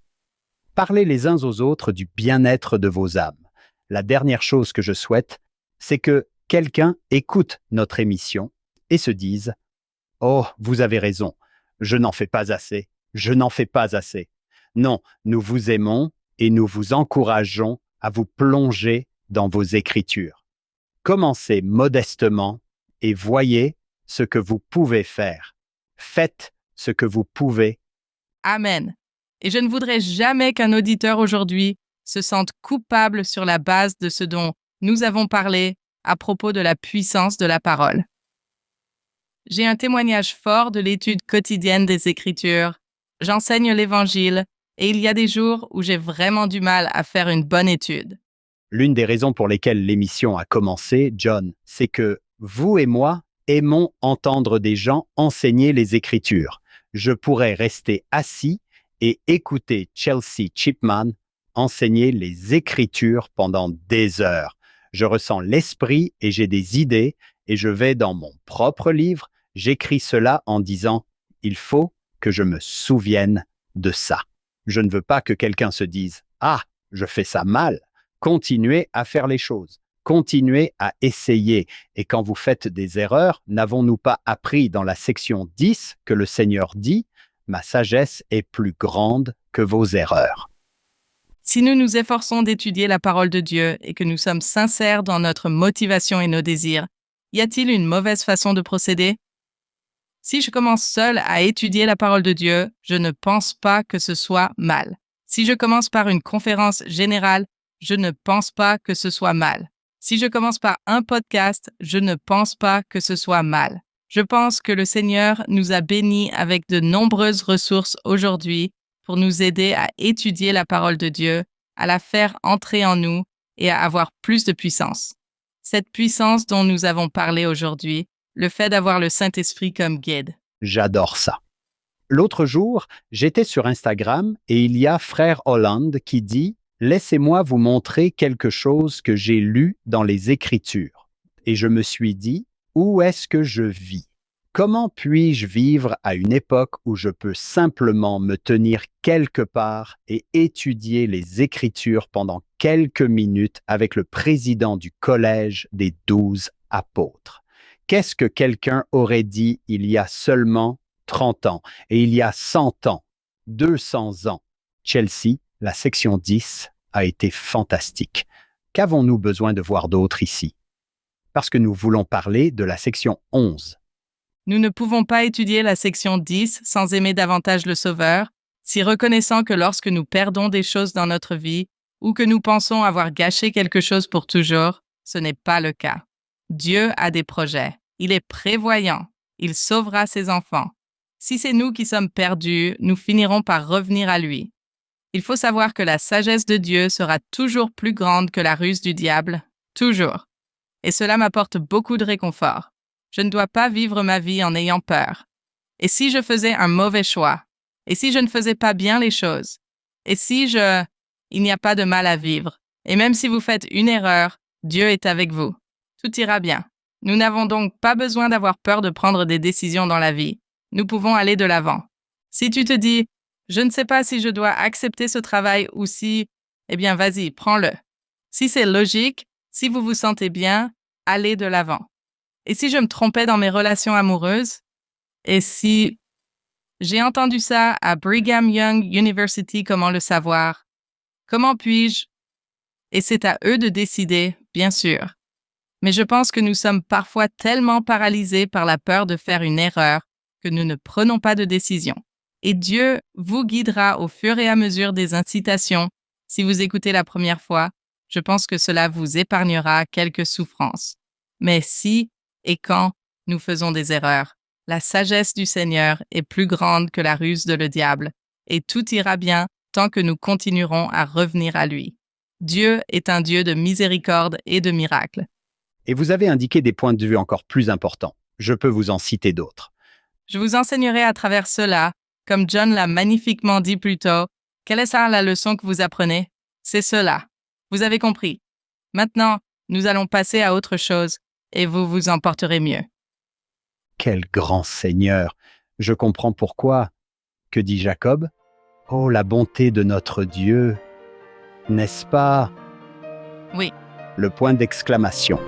Parlez les uns aux autres du bien-être de vos âmes. La dernière chose que je souhaite, c'est que quelqu'un écoute notre émission et se dise « Oh, vous avez raison, je n'en fais pas assez, je n'en fais pas assez. » Non, nous vous aimons et nous vous encourageons à vous plonger dans vos Écritures. Commencez modestement et voyez ce que vous pouvez faire. Faites ce que vous pouvez. Amen. Et je ne voudrais jamais qu'un auditeur aujourd'hui se sente coupable sur la base de ce dont nous avons parlé à propos de la puissance de la parole. J'ai un témoignage fort de l'étude quotidienne des Écritures. J'enseigne l'Évangile et il y a des jours où j'ai vraiment du mal à faire une bonne étude. L'une des raisons pour lesquelles l'émission a commencé, John, c'est que vous et moi aimons entendre des gens enseigner les Écritures. Je pourrais rester assis et écouter Chelsea Chipman enseigner les Écritures pendant des heures. Je ressens l'esprit et j'ai des idées et je vais dans mon propre livre, j'écris cela en disant « Il faut que je me souvienne de ça ». Je ne veux pas que quelqu'un se dise « Ah, je fais ça mal ». Continuez à faire les choses. Continuez à essayer. Et quand vous faites des erreurs, n'avons-nous pas appris dans la section 10 que le Seigneur dit « Ma sagesse est plus grande que vos erreurs ». Si nous nous efforçons d'étudier la parole de Dieu et que nous sommes sincères dans notre motivation et nos désirs, y a-t-il une mauvaise façon de procéder? Si je commence seul à étudier la parole de Dieu, je ne pense pas que ce soit mal. Si je commence par une conférence générale, je ne pense pas que ce soit mal. Si je commence par un podcast, je ne pense pas que ce soit mal. Je pense que le Seigneur nous a bénis avec de nombreuses ressources aujourd'hui pour nous aider à étudier la parole de Dieu, à la faire entrer en nous et à avoir plus de puissance. Cette puissance dont nous avons parlé aujourd'hui, le fait d'avoir le Saint-Esprit comme guide. J'adore ça. L'autre jour, j'étais sur Instagram et il y a Frère Hollande qui dit « Laissez-moi vous montrer quelque chose que j'ai lu dans les Écritures. » Et je me suis dit « Où est-ce que je vis? Comment puis-je vivre à une époque où je peux simplement me tenir quelque part et étudier les Écritures pendant quelques minutes avec le président du collège des 12 apôtres? Qu'est-ce que quelqu'un aurait dit il y a seulement 30 ans et il y a 100 ans, 200 ans? Chelsea, la section 10 a été fantastique. Qu'avons-nous besoin de voir d'autre ici? Parce que nous voulons parler de la section 11. Nous ne pouvons pas étudier la section 10 sans aimer davantage le Sauveur, si reconnaissant que lorsque nous perdons des choses dans notre vie ou que nous pensons avoir gâché quelque chose pour toujours, ce n'est pas le cas. Dieu a des projets. Il est prévoyant. Il sauvera ses enfants. Si c'est nous qui sommes perdus, nous finirons par revenir à lui. Il faut savoir que la sagesse de Dieu sera toujours plus grande que la ruse du diable, toujours. Et cela m'apporte beaucoup de réconfort. Je ne dois pas vivre ma vie en ayant peur. Et si je faisais un mauvais choix? Et si je ne faisais pas bien les choses? Et si Il n'y a pas de mal à vivre. Et même si vous faites une erreur, Dieu est avec vous. Tout ira bien. Nous n'avons donc pas besoin d'avoir peur de prendre des décisions dans la vie. Nous pouvons aller de l'avant. Si tu te dis Je ne sais pas si je dois accepter ce travail ou si, eh bien, vas-y, prends-le. Si c'est logique, si vous vous sentez bien, allez de l'avant. Et si je me trompais dans mes relations amoureuses? Et si j'ai entendu ça à Brigham Young University, comment le savoir? Comment puis-je? Et c'est à eux de décider, bien sûr. Mais je pense que nous sommes parfois tellement paralysés par la peur de faire une erreur que nous ne prenons pas de décision. Et Dieu vous guidera au fur et à mesure des incitations. Si vous écoutez la première fois, je pense que cela vous épargnera quelques souffrances. Mais si et quand nous faisons des erreurs, la sagesse du Seigneur est plus grande que la ruse de le diable, et tout ira bien tant que nous continuerons à revenir à lui. Dieu est un Dieu de miséricorde et de miracles. Et vous avez indiqué des points de vue encore plus importants. Je peux vous en citer d'autres. Je vous enseignerai à travers cela, comme John l'a magnifiquement dit plus tôt. Quelle est ça la leçon que vous apprenez? C'est cela. Vous avez compris. Maintenant, nous allons passer à autre chose et vous vous en porterez mieux. Quel grand Seigneur! Je comprends pourquoi. Que dit Jacob? Oh, la bonté de notre Dieu! N'est-ce pas? Oui. Le point d'exclamation.